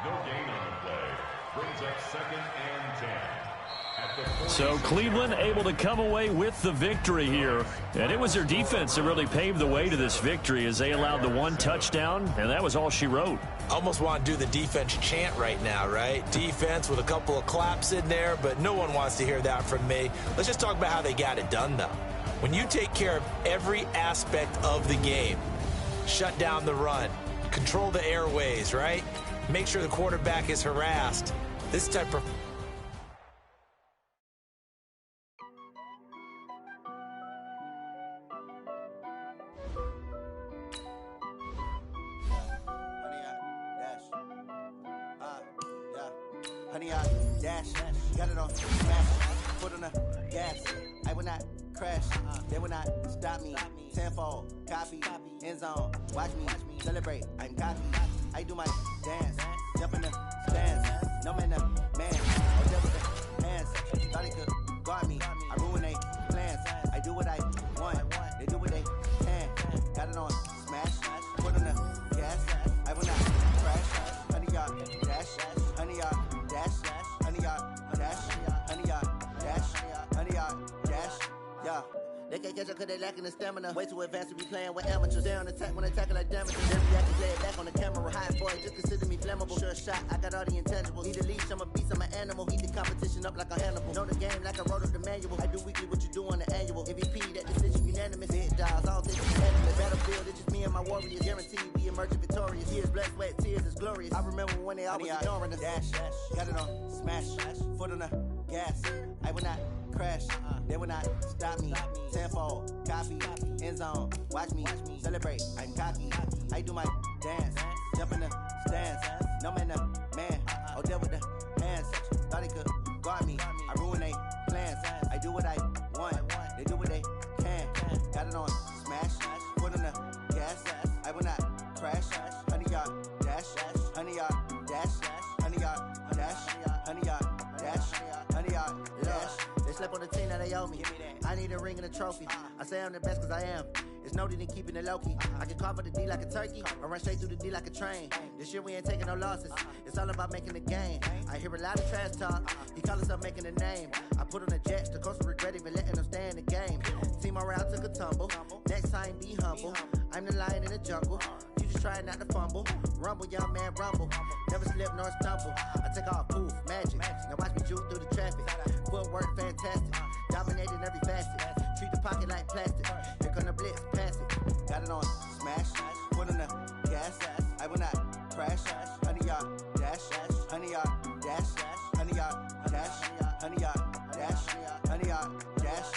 No gain on the play. Brings up 2nd and 10 at So Cleveland able to come away with the victory here. And it was their defense that really paved the way to this victory as they allowed the one touchdown, and that was all she wrote. Almost want to do the defense chant right now, right? Defense with a couple of claps in there, but no one wants to hear that from me. Let's just talk about how they got it done, though. When you take care of every aspect of the game, shut down the run, control the airways, right? Make sure the quarterback is harassed. This type of... Honey, I dash, got it on smash, foot on the gas. I will not crash, they will not stop me. Tenfold, copy, end zone, watch me celebrate. I'm cocky, I do my dance, jump in the stands. No man, man, I'll deal with the hands. Thought he could guard me, I ruin they plans. I do what I want, they do what they can. Got it on smash, foot on the gas. I will not crash, honey, y'all dash, honey, y'all. Honey, yeah. They can't catch up cause they lacking the stamina. Way too advanced to be playing with amateurs. They on attack when they tackle like damage. They react to play it back on the camera. High boy, just consider me flammable. Sure shot, I got all the intangibles. Need a leash, I'm a beast, I'm an animal. Heat the competition up like a Hannibal. Know the game like I wrote up the manual. I do weekly what you do on the annual. MVP, that decision unanimous. Big dogs, all things competitive. Battlefield, it's just me and my warriors. Guaranteed we emerge victorious. Years, blood, sweat, tears, it's glorious. I remember when they always ignoring us. Dash, got it on smash, foot on the gas. I will not crash, they will not stop me. Tenfold, copy, end zone, watch me celebrate. I'm cocky, I do my dance, jump in the stands. No man, man, I'll deal with the hands. Thought he could guard me, I ruin they plans. I do what I want, they do what they can. Got it on smash, foot on the gas. I will not crash, honey, y'all dash, honey, y'all dash, honey, y'all dash, honey, y'all dash, honey, y'all dash. They slept on the team that they owe me. I need a ring and a trophy. I say I'm the best cause I am. It's no need in keeping it low-key. I can carve up the D like a turkey or run straight through the D like a train. This year we ain't taking no losses. It's all about making the game. I hear a lot of trash talk. He call himself making a name. I put on the Jets. The coach will regret even letting them stay in the game. Team around took a tumble. Next time be humble. I'm the lion in the jungle. You just try not to fumble. Rumble, young man, rumble. Never slip nor stumble. I take off, poof, magic. Now watch me juke through the traffic. Footwork fantastic. Dominating every facet. Treat the pocket like plastic. Here come the blitz, pass it. Got it on smash. Foot on the gas. I will not crash. Honey, y'all dash. Honey, y'all dash. Honey, y'all dash. Honey, y'all dash. Honey, y'all dash.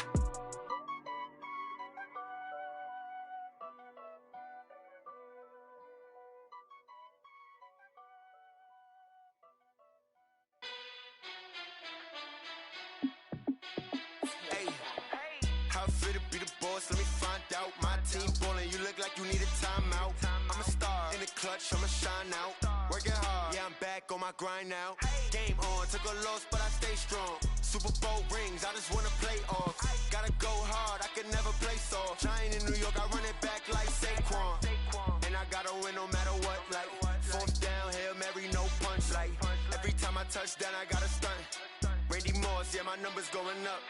Let me find out. My team ballin', you look like you need a timeout. I'm a star in the clutch, I'ma shine out. Working hard, yeah, I'm back on my grind now. Game on, took a loss, but I stay strong. Super Bowl rings, I just wanna play off. Gotta go hard, I can never play soft. Giant in New York, I run it back like Saquon. And I gotta win no matter what, like fourth down, Hail Mary, no punch. Like every time I touch down, I gotta stunt. Randy Moss, yeah, my numbers going up.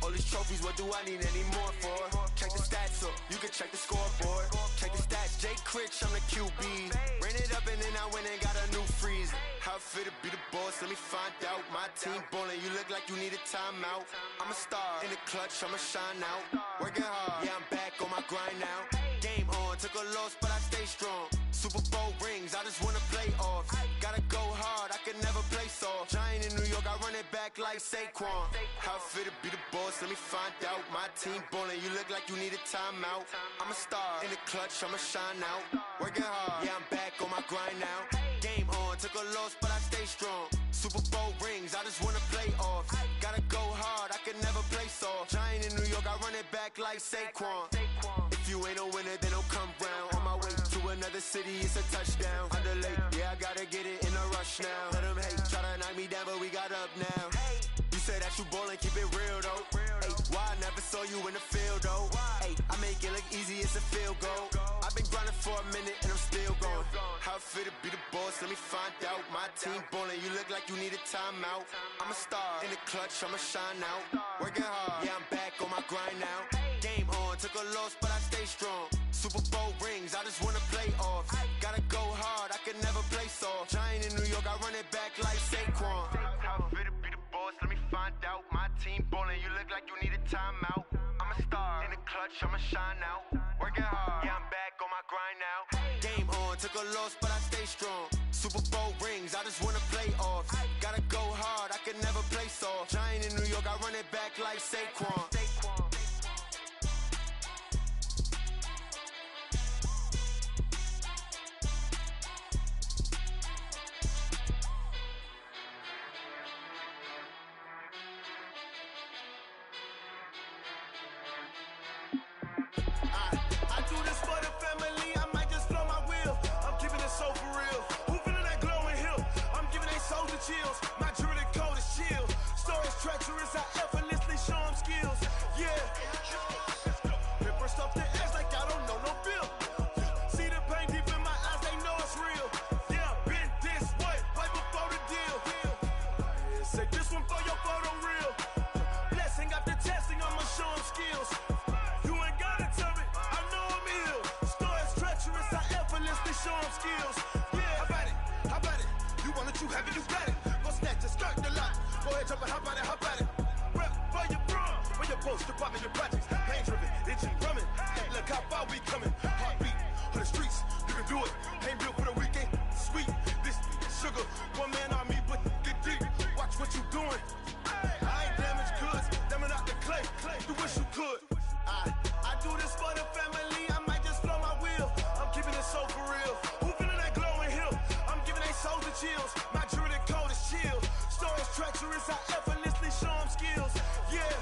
All these trophies, what do I need any more for? Check the stats up, you can check the scoreboard. Check the stats, Jake Critch, I'm the QB. Ran it up and then I went and got a new freeze. How it fit to be the boss, let me find out. My team ballin', you look like you need a timeout. I'm a star in the clutch, I'ma shine out. Working hard, yeah, I'm back on my grind now. Game on, took a loss, but I stay strong. Super Bowl rings, I just wanna play off. Gotta go hard, I can never play soft. Giant in New York, I run it back like Saquon. How it fit to be the boss, let me find out. My team ballin', you look like you need a timeout. I'm a star in the clutch, I'ma shine out. Working hard, yeah, I'm back on my grind now. Game on, took a loss, but I stay strong. Super Bowl rings, I just wanna play off. Gotta go hard, I can never play soft. Giant in New York, I run it back like Saquon. If you ain't a winner, then don't come round. On my way to another city, it's a touchdown. Underlay, yeah, I gotta get it in a rush now. Let them hate, try to knock me down, but we got up now. You say that you ballin', keep it real though. Hey, why I never saw you in the field though? Hey, I make it look easy, it's a field goal. I've been been grinding for a minute and I'm still going. How it feel to be the boss, let me find out. My team ballin', you look like you need a timeout. I'm a star in the clutch, I'ma shine out. Working hard, yeah, I'm back on my grind now. Game on, took a loss, but I stay strong. Super Bowl rings, I just wanna play off. Gotta go hard, I can never play soft. Giant in New York, I run it back like Saquon. How it feel to be the boss, let me find out. My team ballin', you look like you need a timeout. I'm a star in the clutch, I'ma shine out. Working hard, yeah, I'm back on my grind now. Game on, took a loss, but I stay strong. Super Bowl rings, I just wanna play off. Gotta go hard, I can never play soft. Giant in New York, I run it back like Saquon. I do this for the family, I might just blow my wheel. I'm keeping it so for real. Who feeling that glowing hill? I'm giving they soldier chills. My jewelry code is chill. Stories treacherous, I effortlessly show them skills. Yeah. Paper stuff the edge like I don't know no feel. See the pain deep in my eyes, they know it's real. Yeah, been this way, right before the deal. Say this one for your photo reel. Blessing after testing, I'ma show them skills. You ain't gotta tell me, I know I'm ill. Stories treacherous, I effortlessly show them skills. Yeah, how about it? How about it? You want it, you have it, you got it. Go snatch it, skirt the lot. Go ahead, jump it, how about it? How about it? Rep for your brum, for your post, department, your projects. Pain driven, itching, drumming. Look how far we coming. Heartbeat for the streets, you can do it. Ain't built for the weekend. Sweet, this sugar, one man army, but get deep. Watch what you doing. I ain't damaged goods, damn out the clay. You wish you could. I do this for the family, I might just blow my wheel. I'm keeping it so for real. Who feeling that glowing hill? I'm giving they soldier chills. My jewelry code is chill. Stories treacherous, I effortlessly show them skills. Yeah.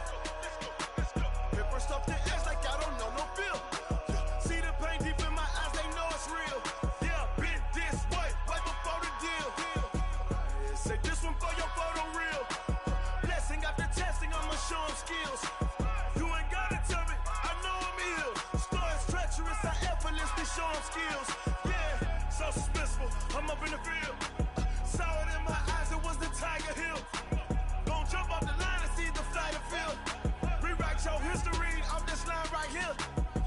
Paper stuff the edge like I don't know no feel. See the pain deep in my eyes, they know it's real. Yeah, been this way, right before the deal. Say this one for your photo reel. Blessing after testing, I'ma show them skills. You ain't gotta tell me, I know I'm ill. Stories treacherous, I effortlessly show them skills. Yeah, so suspenseful, I'm up in the field. Saw it in my eyes, it was the Tiger Hill. Gon' jump off the line and see the flight of field. Rewrite your history off this line right here.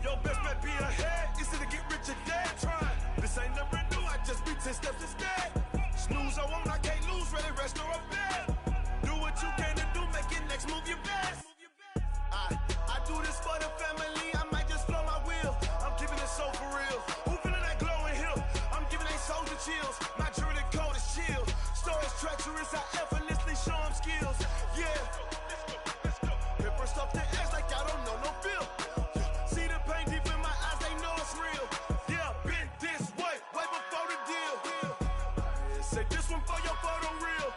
Your best bet be ahead, easy to get rich or dead. Trying, this ain't never new, I just be 10 steps instead. Snooze I won't, I can't lose, ready, rest or up bed. Do what you can to do, make it next move your best. I do this for the family, I might just blow my wheel. I'm keeping it so for real. Who feeling that glowing hill? I'm giving they soldier chills. My jewelry code is chill. Stories treacherous, I effortlessly show them skills. Yeah. Paper stuff the edge like I don't know no feel. See the pain deep in my eyes, they know it's real. Yeah, been this way, right before the deal. Say this one for your photo reel.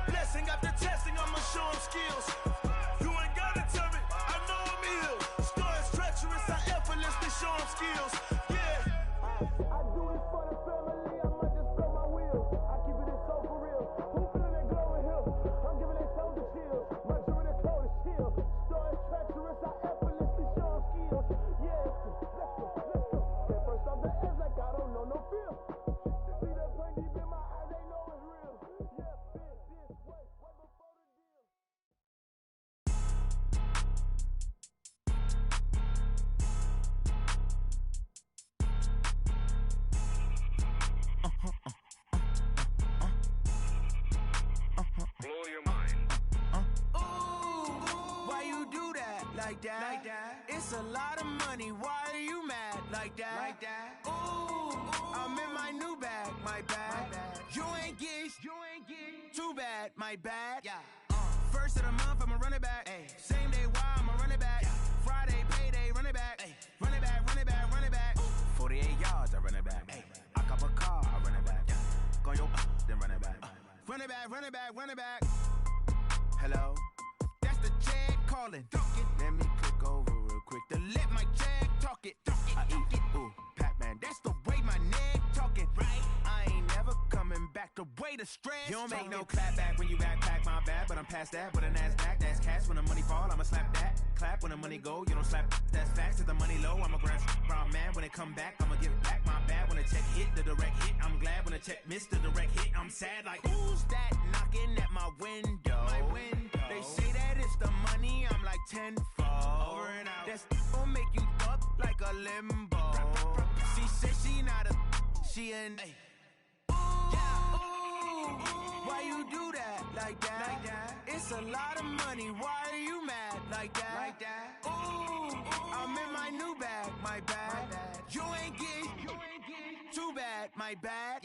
Blessing after testing, I'ma show them skills. You ain't gotta tell me, I know I'm ill. Stories treacherous, I effortlessly show them skills. Yeah. I do this for the family, I might just blow my wheel. I keep it so for real. Who feeling that glowing hill? I'm giving they soldier chills. My jewelry code is chill. Stories treacherous, I effortlessly show them skills. Yeah, let's go. Get first off the edge like I don't know no feel. See that pain deep in my eyes, they know it's real. Yeah, been this way, right before the deal. Blow your mind. Why you do that? Like that? Like that? It's a lot of money. Why are you mad? Like that? Like that? Ooh, I'm in my new bag. My bad. You ain't get. Too bad. My bad. Yeah. First of the month, I'ma run it back. Ay. Same day, why I'ma run it back. Yeah. Friday, payday, run it back. Ay. Run it back, run it back, run it back. 48 yards, I run it back. Ay. I cop a car, I run it back. Yeah. Go your then run it back. Run it back, run it back, run it back. Hello? That's the Jag calling. Let me click over real quick to let my Jag talk it. I eat it, ooh, Pac-Man. That's the way my neck talking. Right? I ain't never coming back the way the stress. You don't make no clap back when you backpack my bad, but I'm past that. With a NASDAQ, that's cash. When the money fall, I'ma slap that. Clap when the money go, you don't slap. That's facts. If the money low, I'ma grab brown man when it it come back, I'ma give it back. My bad when a check hit, the direct hit. I'm glad when a check missed, the direct hit. I'm sad like, who's that knocking at my window? They say that it's the money, I'm like tenfold. Over and out. That's gon' make you fuck like a limbo. She said she not a, she an ooh, why you do that like that? It's a lot of money, why are you mad like that? Ooh, I'm in my new bag, my bad. You ain't get too bad, my bad.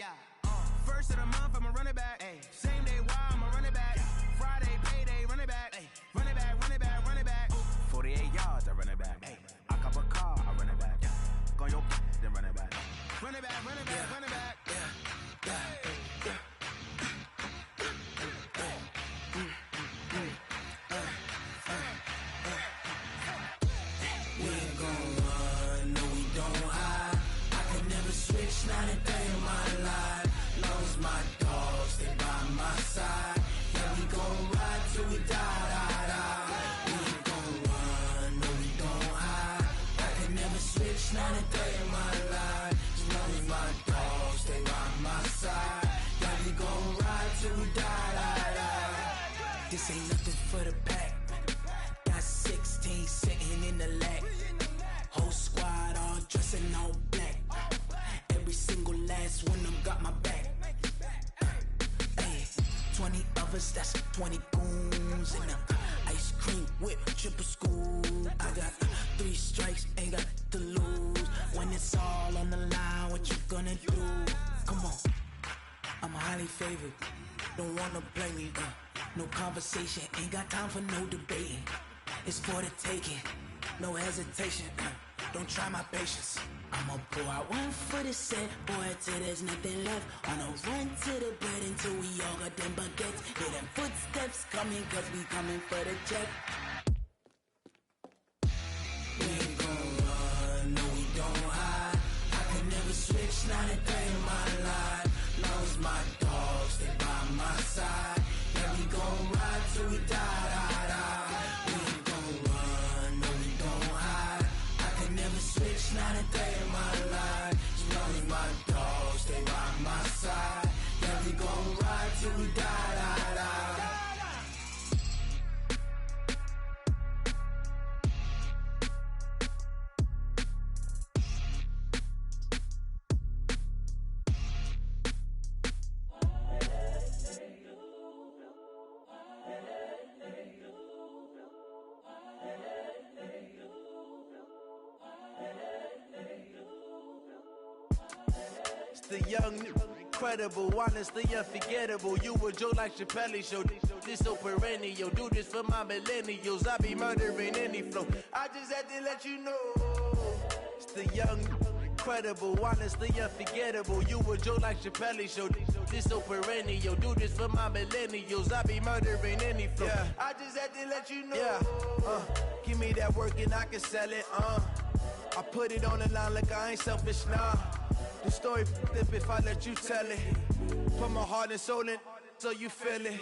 First of the month, I'ma run it back. Same day, why I'ma run it back. Friday, payday, run it back. Run it back, run it back, run it back. 48 yards, I run it back. I cop a car, I run it back. Go on your then run it back. Run it back, run it back, run it back. We ain't gon' run, no we don't hide. I could never switch, not a day in my life. Long as my dogs stay by my side. Yeah, we gon' ride till we die. We ain't gon' run, no we don't hide. I could never switch, not a day in my life. As long as my dogs stay by my side. Yeah, we gon' ride till we die. This ain't nothing for the pack. Got 16 sitting in the lag. Whole squad all dressing all black. Every single last one of them got my back. Hey, 20 of us, that's 20 goons. And ice cream whip, triple scoop. I got 3 strikes, ain't got to lose. When it's all on the line, what you gonna do? Come on, I'm highly favored. Don't wanna play me, no conversation, ain't got time for no debating. It's for the taking, no hesitation. Don't try my patience. I'ma pour out one for the set, boy, till there's nothing left. On a run to the bed until we all got them baguettes. Hear them footsteps coming, cause we coming for the check. We ain't gon' run, no we don't hide. I could never switch, not a day in my life. Long as my dogs stay by my side. Yeah, we gon' ride till we die. We ain't gon' run, no we don't hide. I could never switch, not a day in my life. As long as my dogs stay by my side. Yeah, we gon' ride till we die. The young, incredible, honestly unforgettable. You a Joe like Chappelle show. This so perennial. Do this for my millennials. I be murdering any flow. I just had to let you know. It's the young, incredible, honestly unforgettable. You a Joe like Chappelle show. This so perennial. Do this for my millennials. I be murdering any flow. Yeah. I just had to let you know. Yeah. Give me that work and I can sell it. I put it on the line like I ain't selfish, nah. The story flip if I let you tell it. Put my heart and soul in so you feel it.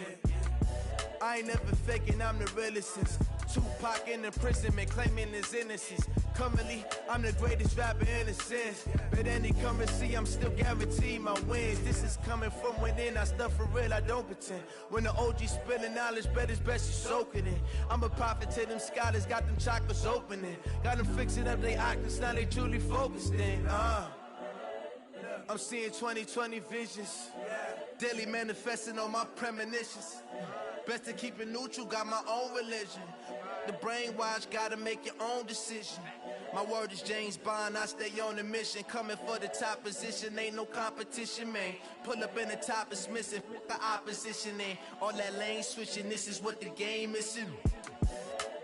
I ain't never faking, I'm the realest since Tupac in the imprisonment, claiming his innocence. Currently, I'm the greatest rapper in a sense. But any currency, I'm still guaranteed my wins. This is coming from within, I stuff for real, I don't pretend. When the OG spilling knowledge, bet it's best you soak it in. I'm a prophet to them scholars, got them chakras opening. Got them fixing up they octaves, now they truly focused in. I'm seeing 2020 visions. Daily manifesting on my premonitions. Best to keep it neutral, got my own religion. The brainwash, gotta make your own decision. My word is James Bond, I stay on the mission. Coming for the top position, ain't no competition, man. Pull up in the top, it's missing, the opposition ain't. All that lane switching, this is what the game is.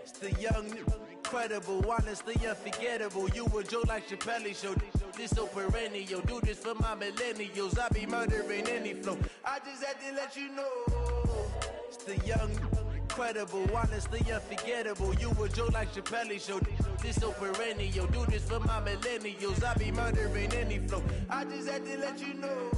It's the young, incredible, honestly unforgettable. You a Joe like Chappelle show. This so perennial. Do this for my millennials. I be murdering any flow. I just had to let you know. It's the young, incredible, honestly unforgettable. You a Joe like Chappelle show. This so perennial. Do this for my millennials. I be murdering any flow. I just had to let you know.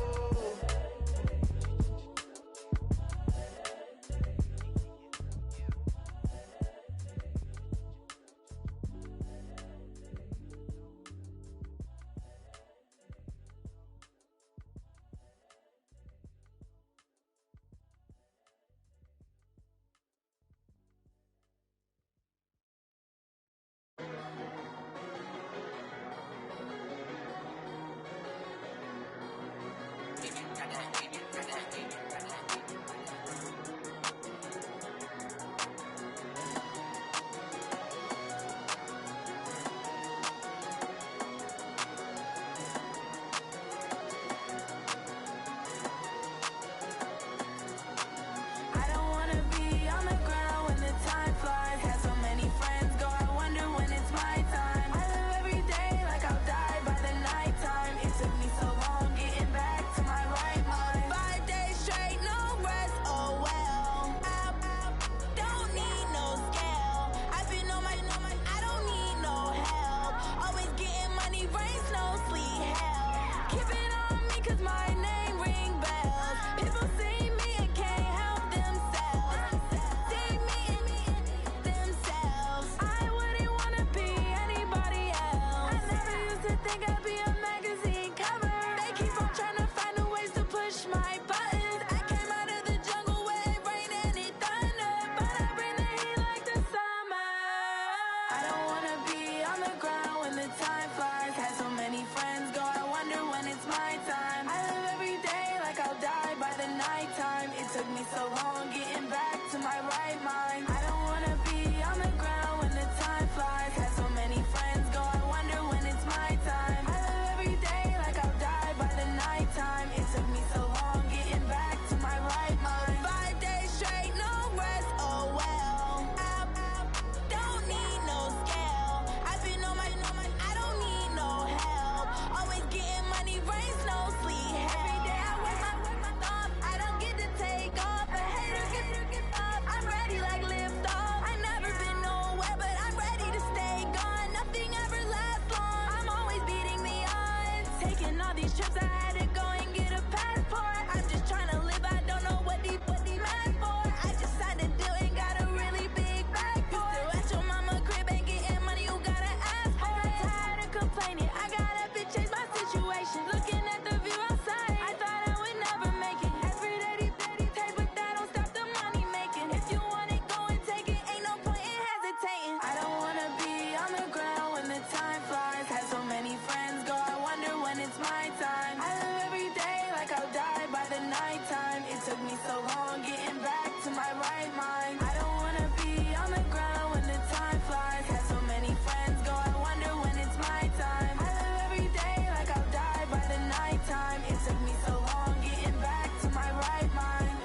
Taking all these trips, I had to go and get a passport. I'm just trying to live, I don't know what these mad for. I just signed a deal and got a really big bag for it. Still at your mama crib, ain't getting money, you gotta ask for it. I'm tired of complaining, I got up and changed my situation. Looking at the view outside, I thought I would never make it. Every day they take, but that don't stop the money making. If you want it, go and take it, ain't no point in hesitating. I don't wanna be on the ground when the time flies. Had so many friends go, I wonder when it's my time. I live every day like I'll die by the nighttime. It took me so long getting back to my right mind. I don't wanna be on the ground when the time flies. Had so many friends go, I wonder when it's my time. I live every day like I'll die by the nighttime. It took me so long getting back to my right mind.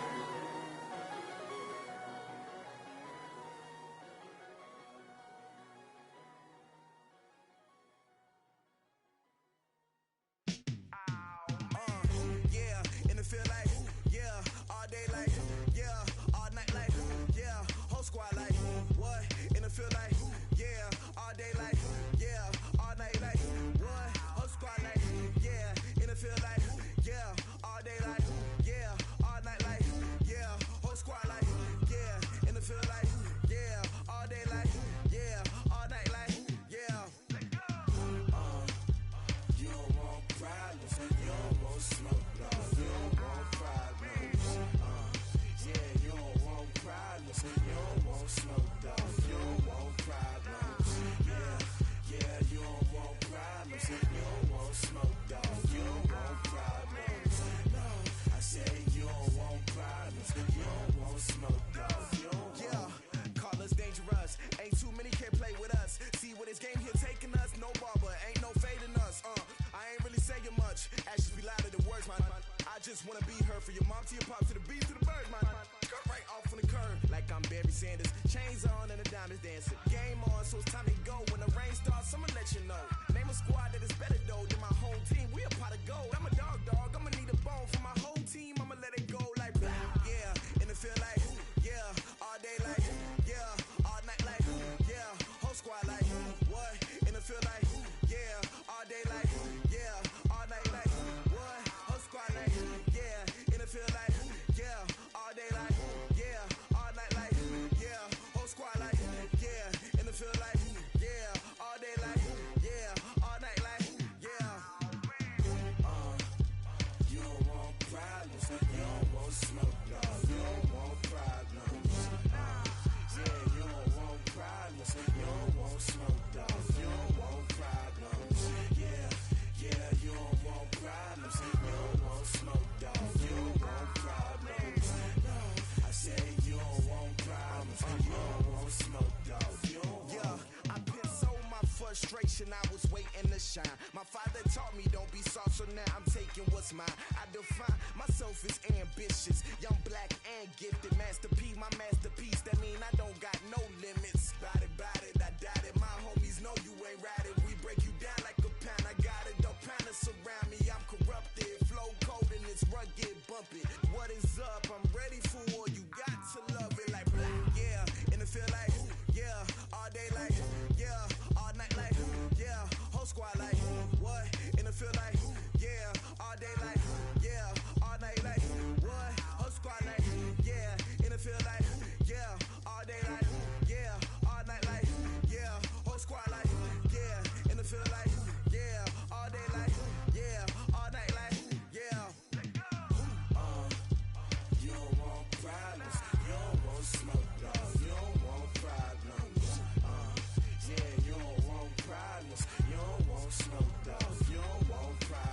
Yeah, in the field like, yeah, all day like, yeah, all night like, yeah, whole squad like, what? In the field like, yeah, all day like, yeah, all night like, what? Whole squad like, yeah, in the field like, yeah, all day like, yeah, all night like, yeah, whole squad like, yeah, in the field like, yeah, all day like, yeah, all night like, yeah. You don't want problems, you don't want smoke, no. You don't want problems, yeah, you don't want problems, you don't want smoke, dog. You don't want problems, yeah, you don't want problems, you don't want smoke, dog. You don't want problems, no. I said you don't want problems, you don't want smoke, dog. You don't want. Yeah, call us dangerous. Ain't too many can play with us. See what this game here taking us. No barber, ain't no fading us. I ain't really saying much. Actions be louder than words, man. I just wanna be her for your mom to your pop to the beat to the bird, man. Cut right off on the curb like I'm Barry Sanders. Chains on and the diamonds dancing. Game on, so it's time to go. When the rain starts, I'ma let you know. Name a squad that is better though than my home team. We a pot of gold. I'm a dog. I'ma need a bone for my whole team. I'ma let it go like blah. Yeah, in the field like, yeah, all day like, yeah, all night like, yeah, whole squad like, what? In the field like, yeah, all day like, yeah, all night like, what? Whole squad like, yeah, in the field like, yeah, all day like, yeah, all night like, yeah, whole squad like, yeah, in the field like, yeah, all day like, yeah, all night like, yeah. You don't want problems, you don't want smoke, no. You don't want problems, yeah, you don't want problems, you don't want smoke, dog. You don't want problems, yeah, you don't want problems, you don't want smoke, dog. You don't want problems, no. I said you don't want problems, you don't want smoke, dog. You don't want. Yeah, I pin so my frustration, I was waiting to shine. My father taught me don't be soft, so now I'm taking what's mine. I define myself as ambitious, young, black, and gifted. Master P, my masterpiece, that mean I don't got no limits. Bout it, I doubt it. My homies know you ain't ratted. We break you down like a pound. I got it, don't pound us around me. I'm corrupted, flow cold and it's rugged, bumpy. What is up? I'm ready for war. You got to love it like blah. Yeah, in the field like, yeah, all day like, yeah, all night like, yeah, whole squad like, what? In the field like, yeah, all day like, yeah, all night like, what? Whole squad like, yeah, in the field like, yeah, all day like, yeah, all night like, yeah, whole squad like, yeah, in the field like, yeah, all day like, yeah, all night like, yeah. You don't want problems, you don't want smoke, dog. You don't want problems, yeah, you don't want problems, you don't want smoke, dog. You don't want problems.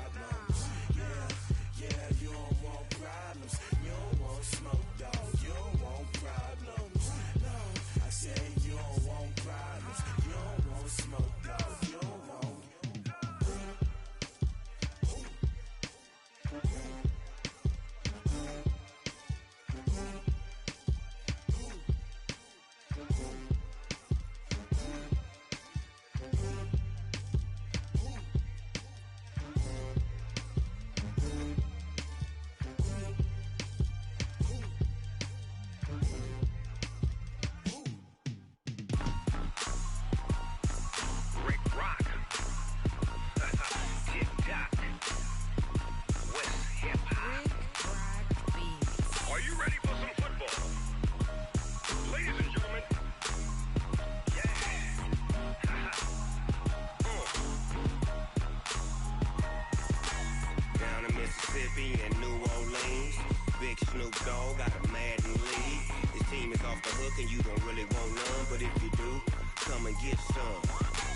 Mississippi and New Orleans. Big Snoop Dogg got a Madden league. His team is off the hook and you don't really want none, but if you do, come and get some.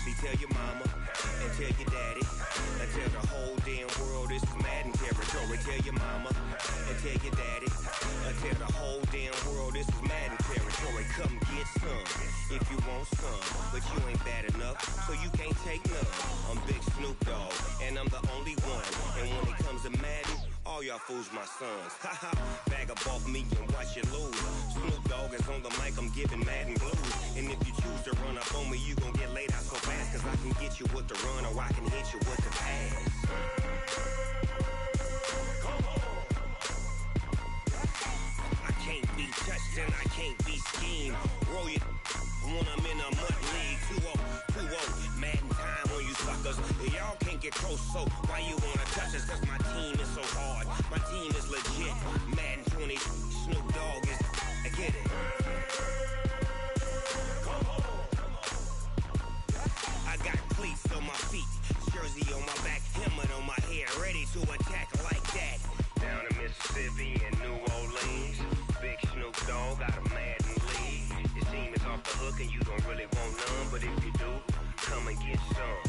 See, tell your mama and tell your daddy and tell the whole damn world this is Madden territory. Tell your mama and tell your daddy and tell the whole damn world this is Madden territory. Come get some if you want some, but you ain't bad enough, so you can't take none. I'm Big Snoop Dogg and I'm the only one. And when it comes to Madden, all y'all fools my sons. Haha, bag up off me and watch you lose. Snoop Dogg is on the mic, I'm giving Madden blues. And if you choose to run up on me, you gon' get laid out so fast. Cause I can get you with the run or I can hit you with the pass. Come on. I can't be touched and I can't be schemed. Roll you when I'm in a mud league. 2-0, 2-0, Madden time on you suckers. Y'all can't get close, so why you wanna touch us? Cause my team is so hard, my team is legit. Madden 20, Snoop Dogg is, I get it. Come on. I got cleats on my feet, jersey on my back, helmet on my head, ready to attack like that. Down in Mississippi and New Orleans, Big Snoop Dogg got a Madden league. Your team is off the hook and you don't really want none, but if you do, come and get some.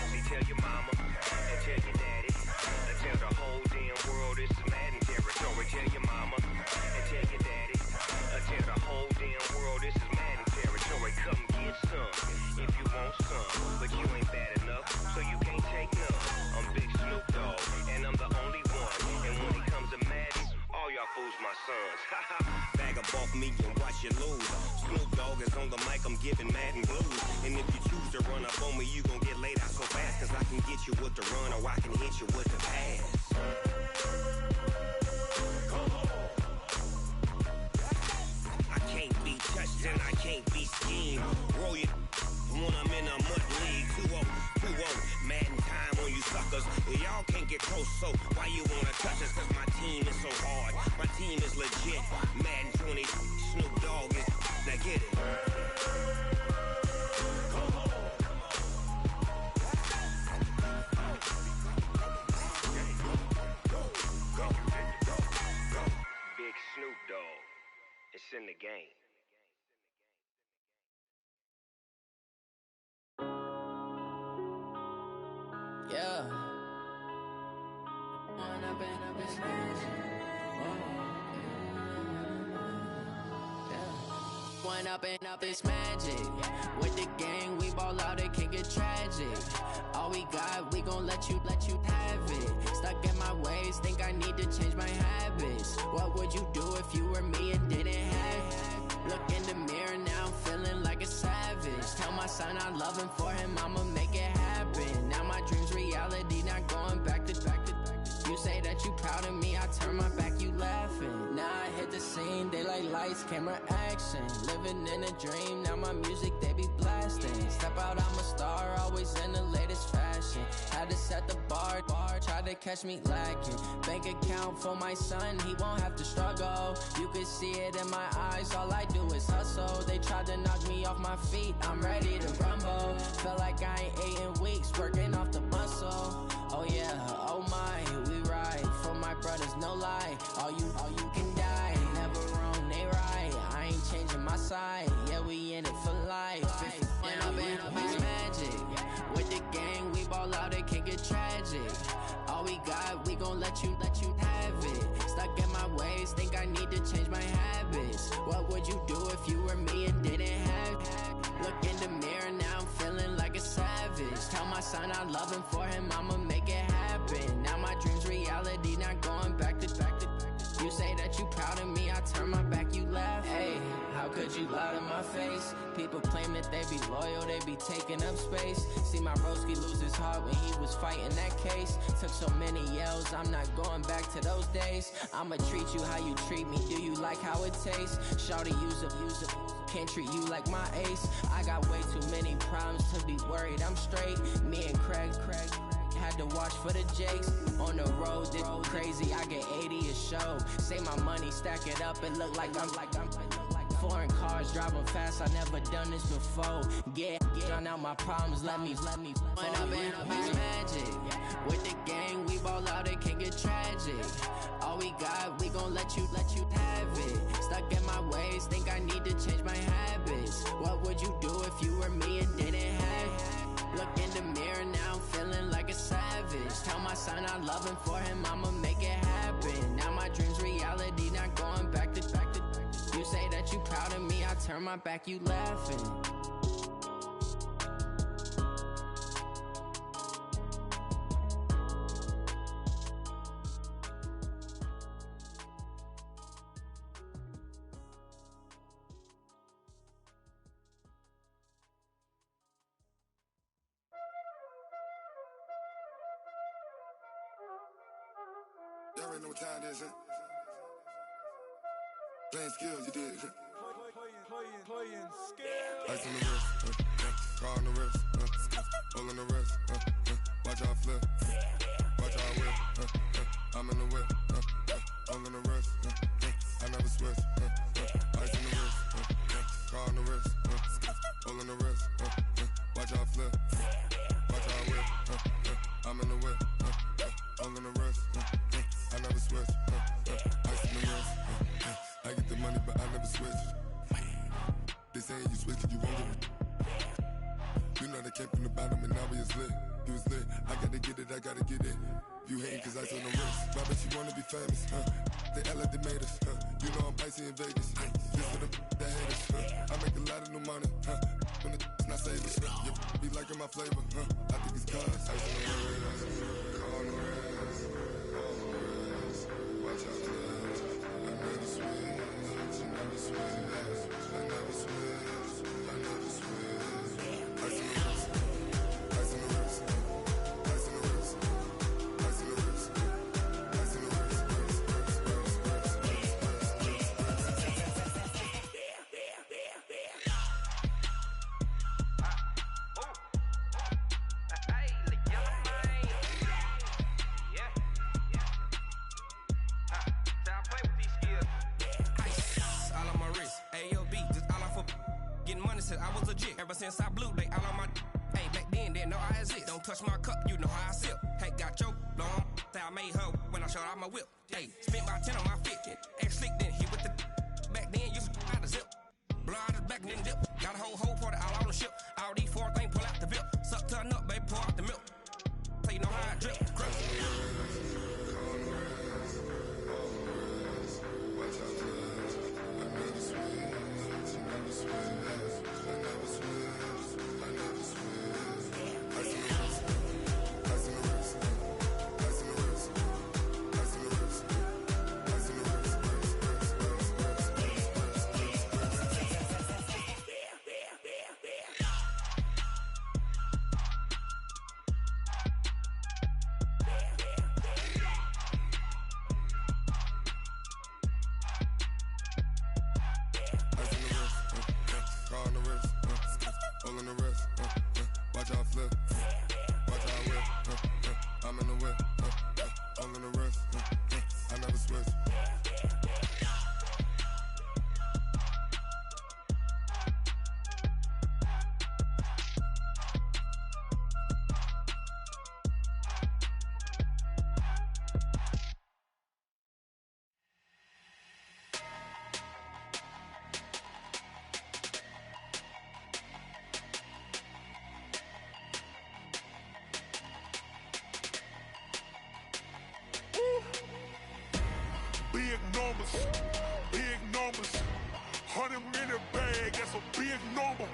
See, tell your mama and tell your daddy and tell the whole damn world this is Madden territory. Tell your mama and tell your daddy and tell the whole damn world this is Madden territory. Come get some if you want some, but you ain't bad enough, so you can't take none. I'm Big Snoop Dogg and I'm the only one. And when it comes to Madden, all y'all fools my sons. Haha, bag up off me and watch you lose. Snoop Dogg is on the mic, I'm giving Madden blues. And if you choose to run up on me, you gon' get laid out so fast. Cause I can get you with the run or I can hit you with the pass. Come on. I can't be touched and I can't be schemed. Roll you when I'm in a mud league. 2-0, 2-0, Madden time on you suckers. Y'all can't get close, so why you wanna touch us? Cause my team is so hard, my team is legit. Madden 20, Snoop Dogg is, now get it. Come on. Go. Big Snoop Dogg, it's in the game. Yeah. One up and up is magic. With the gang, we ball out, it can get tragic. All we got, we gon' let you have it. Stuck in my ways, think I need to change my habits. What would you do if you were me and didn't have it? Look in the mirror now, I'm feeling like a savage. Tell my son I love him, for him I'ma make it happen. Now my dream's reality, not going back to. You say that you proud of me, I turn my back, you laughing. Now I hit the scene, daylight lights, camera action. Living in a dream, now my music, they be blasting. Step out, I'm a star, always in the latest fashion. Had to set the bar, try to catch me lacking. Bank account for my son, he won't have to struggle. You can see it in my eyes, all I do is hustle. They tried to knock me off my feet, I'm ready to rumble. Felt like I ain't ate in weeks, working off the muscle. Oh yeah, oh my, we ride for my brothers, no lie. All you can die, never wrong, they right. I ain't changing my side, yeah, we in it for life. When up and up is magic. With the gang, we ball out, it can get tragic. All we got, we gon' let you have it. Stuck in my ways, think I need to change my habits. What would you do if you were me and didn't have it? Look in the mirror, now I'm feeling like a savage. Tell my son I love him, for him I'ma make it happen. Now my dream's reality, not going back to. You say that you proud of me, I turn my back, you laugh. Hey, how could you lie to my face? People claim that they be loyal, they be taking up space. See my broski lose his heart when he was fighting that case. Took so many yells, I'm not going back to those days. I'ma treat you how you treat me, do you like how it tastes? Shawty, use it. Can't treat you like my ace. I got way too many problems to be worried, I'm straight. Me and Craig had to watch for the Jakes. On the road, this crazy, I get 80 a show. Say my money, stack it up, and look like I'm foreign cars, driving fast, I never done this before. Get drown out my problems, let me When up and up is magic. With the gang, we ball out, it can get tragic. only gon' let you have it. Stuck in my ways, think I need to change my habits. What would you do if you were me and didn't have it? Look in the mirror now, I'm feeling like a savage. Tell my son I love him, for him I'ma make it happen. Now my dream's reality, not going back to. You say that you proud of me, I turn my back, you laughing. Y'all already know what time it is, huh? Playing skills, you did. Playing skills. Ice on the wrist, car on the wrist, all on the wrist, watch out flip, watch out whip, I'm in the whip, all on the wrist, I never switch, ice on the wrist, car on the wrist, all on the wrist, watch out flip, watch out whip, I'm in the whip, all on the wrist, I never switch, ice on the wrist, I get the money but I never switch. They saying you switch and you won't get it. You know they came from the bottom and now we is lit. You was lit, I gotta get it, I gotta get it. You hating cause ice on the wrist. Why bet you wanna be famous, They act like they made us, You know I'm icy in Vegas, Just for the that hate us, I make a lot of new money, When it's not savers, You be liking my flavor, I think it's cause ice on the wrist, car on the wrist, all on the wrist, watch out for this. I never switch, I never switch. I never switch, I never switch. Ice on the wrist, ice on the wrist, ice on the wrist, ice on the wrist, ice on the wrist, I was legit. Ever since I blew, they all on my hey, back then, didn't know I exist. Don't touch my cup, you know how I sip. Hey, got your long, say I made her when I showed out my whip. Hey, spent my 10 on my 50. Ex slick, then hit with the back then, used to out the zip. Blow out his back, then dip. Got a whole party all on the ship. All these 4 things, pull out the VIP. Suck, turn up, baby, pour out the milk. So you know how I drip. Crush. Big numbers, 100 in the bag, that's a big number,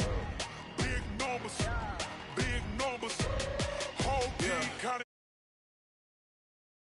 big numbers.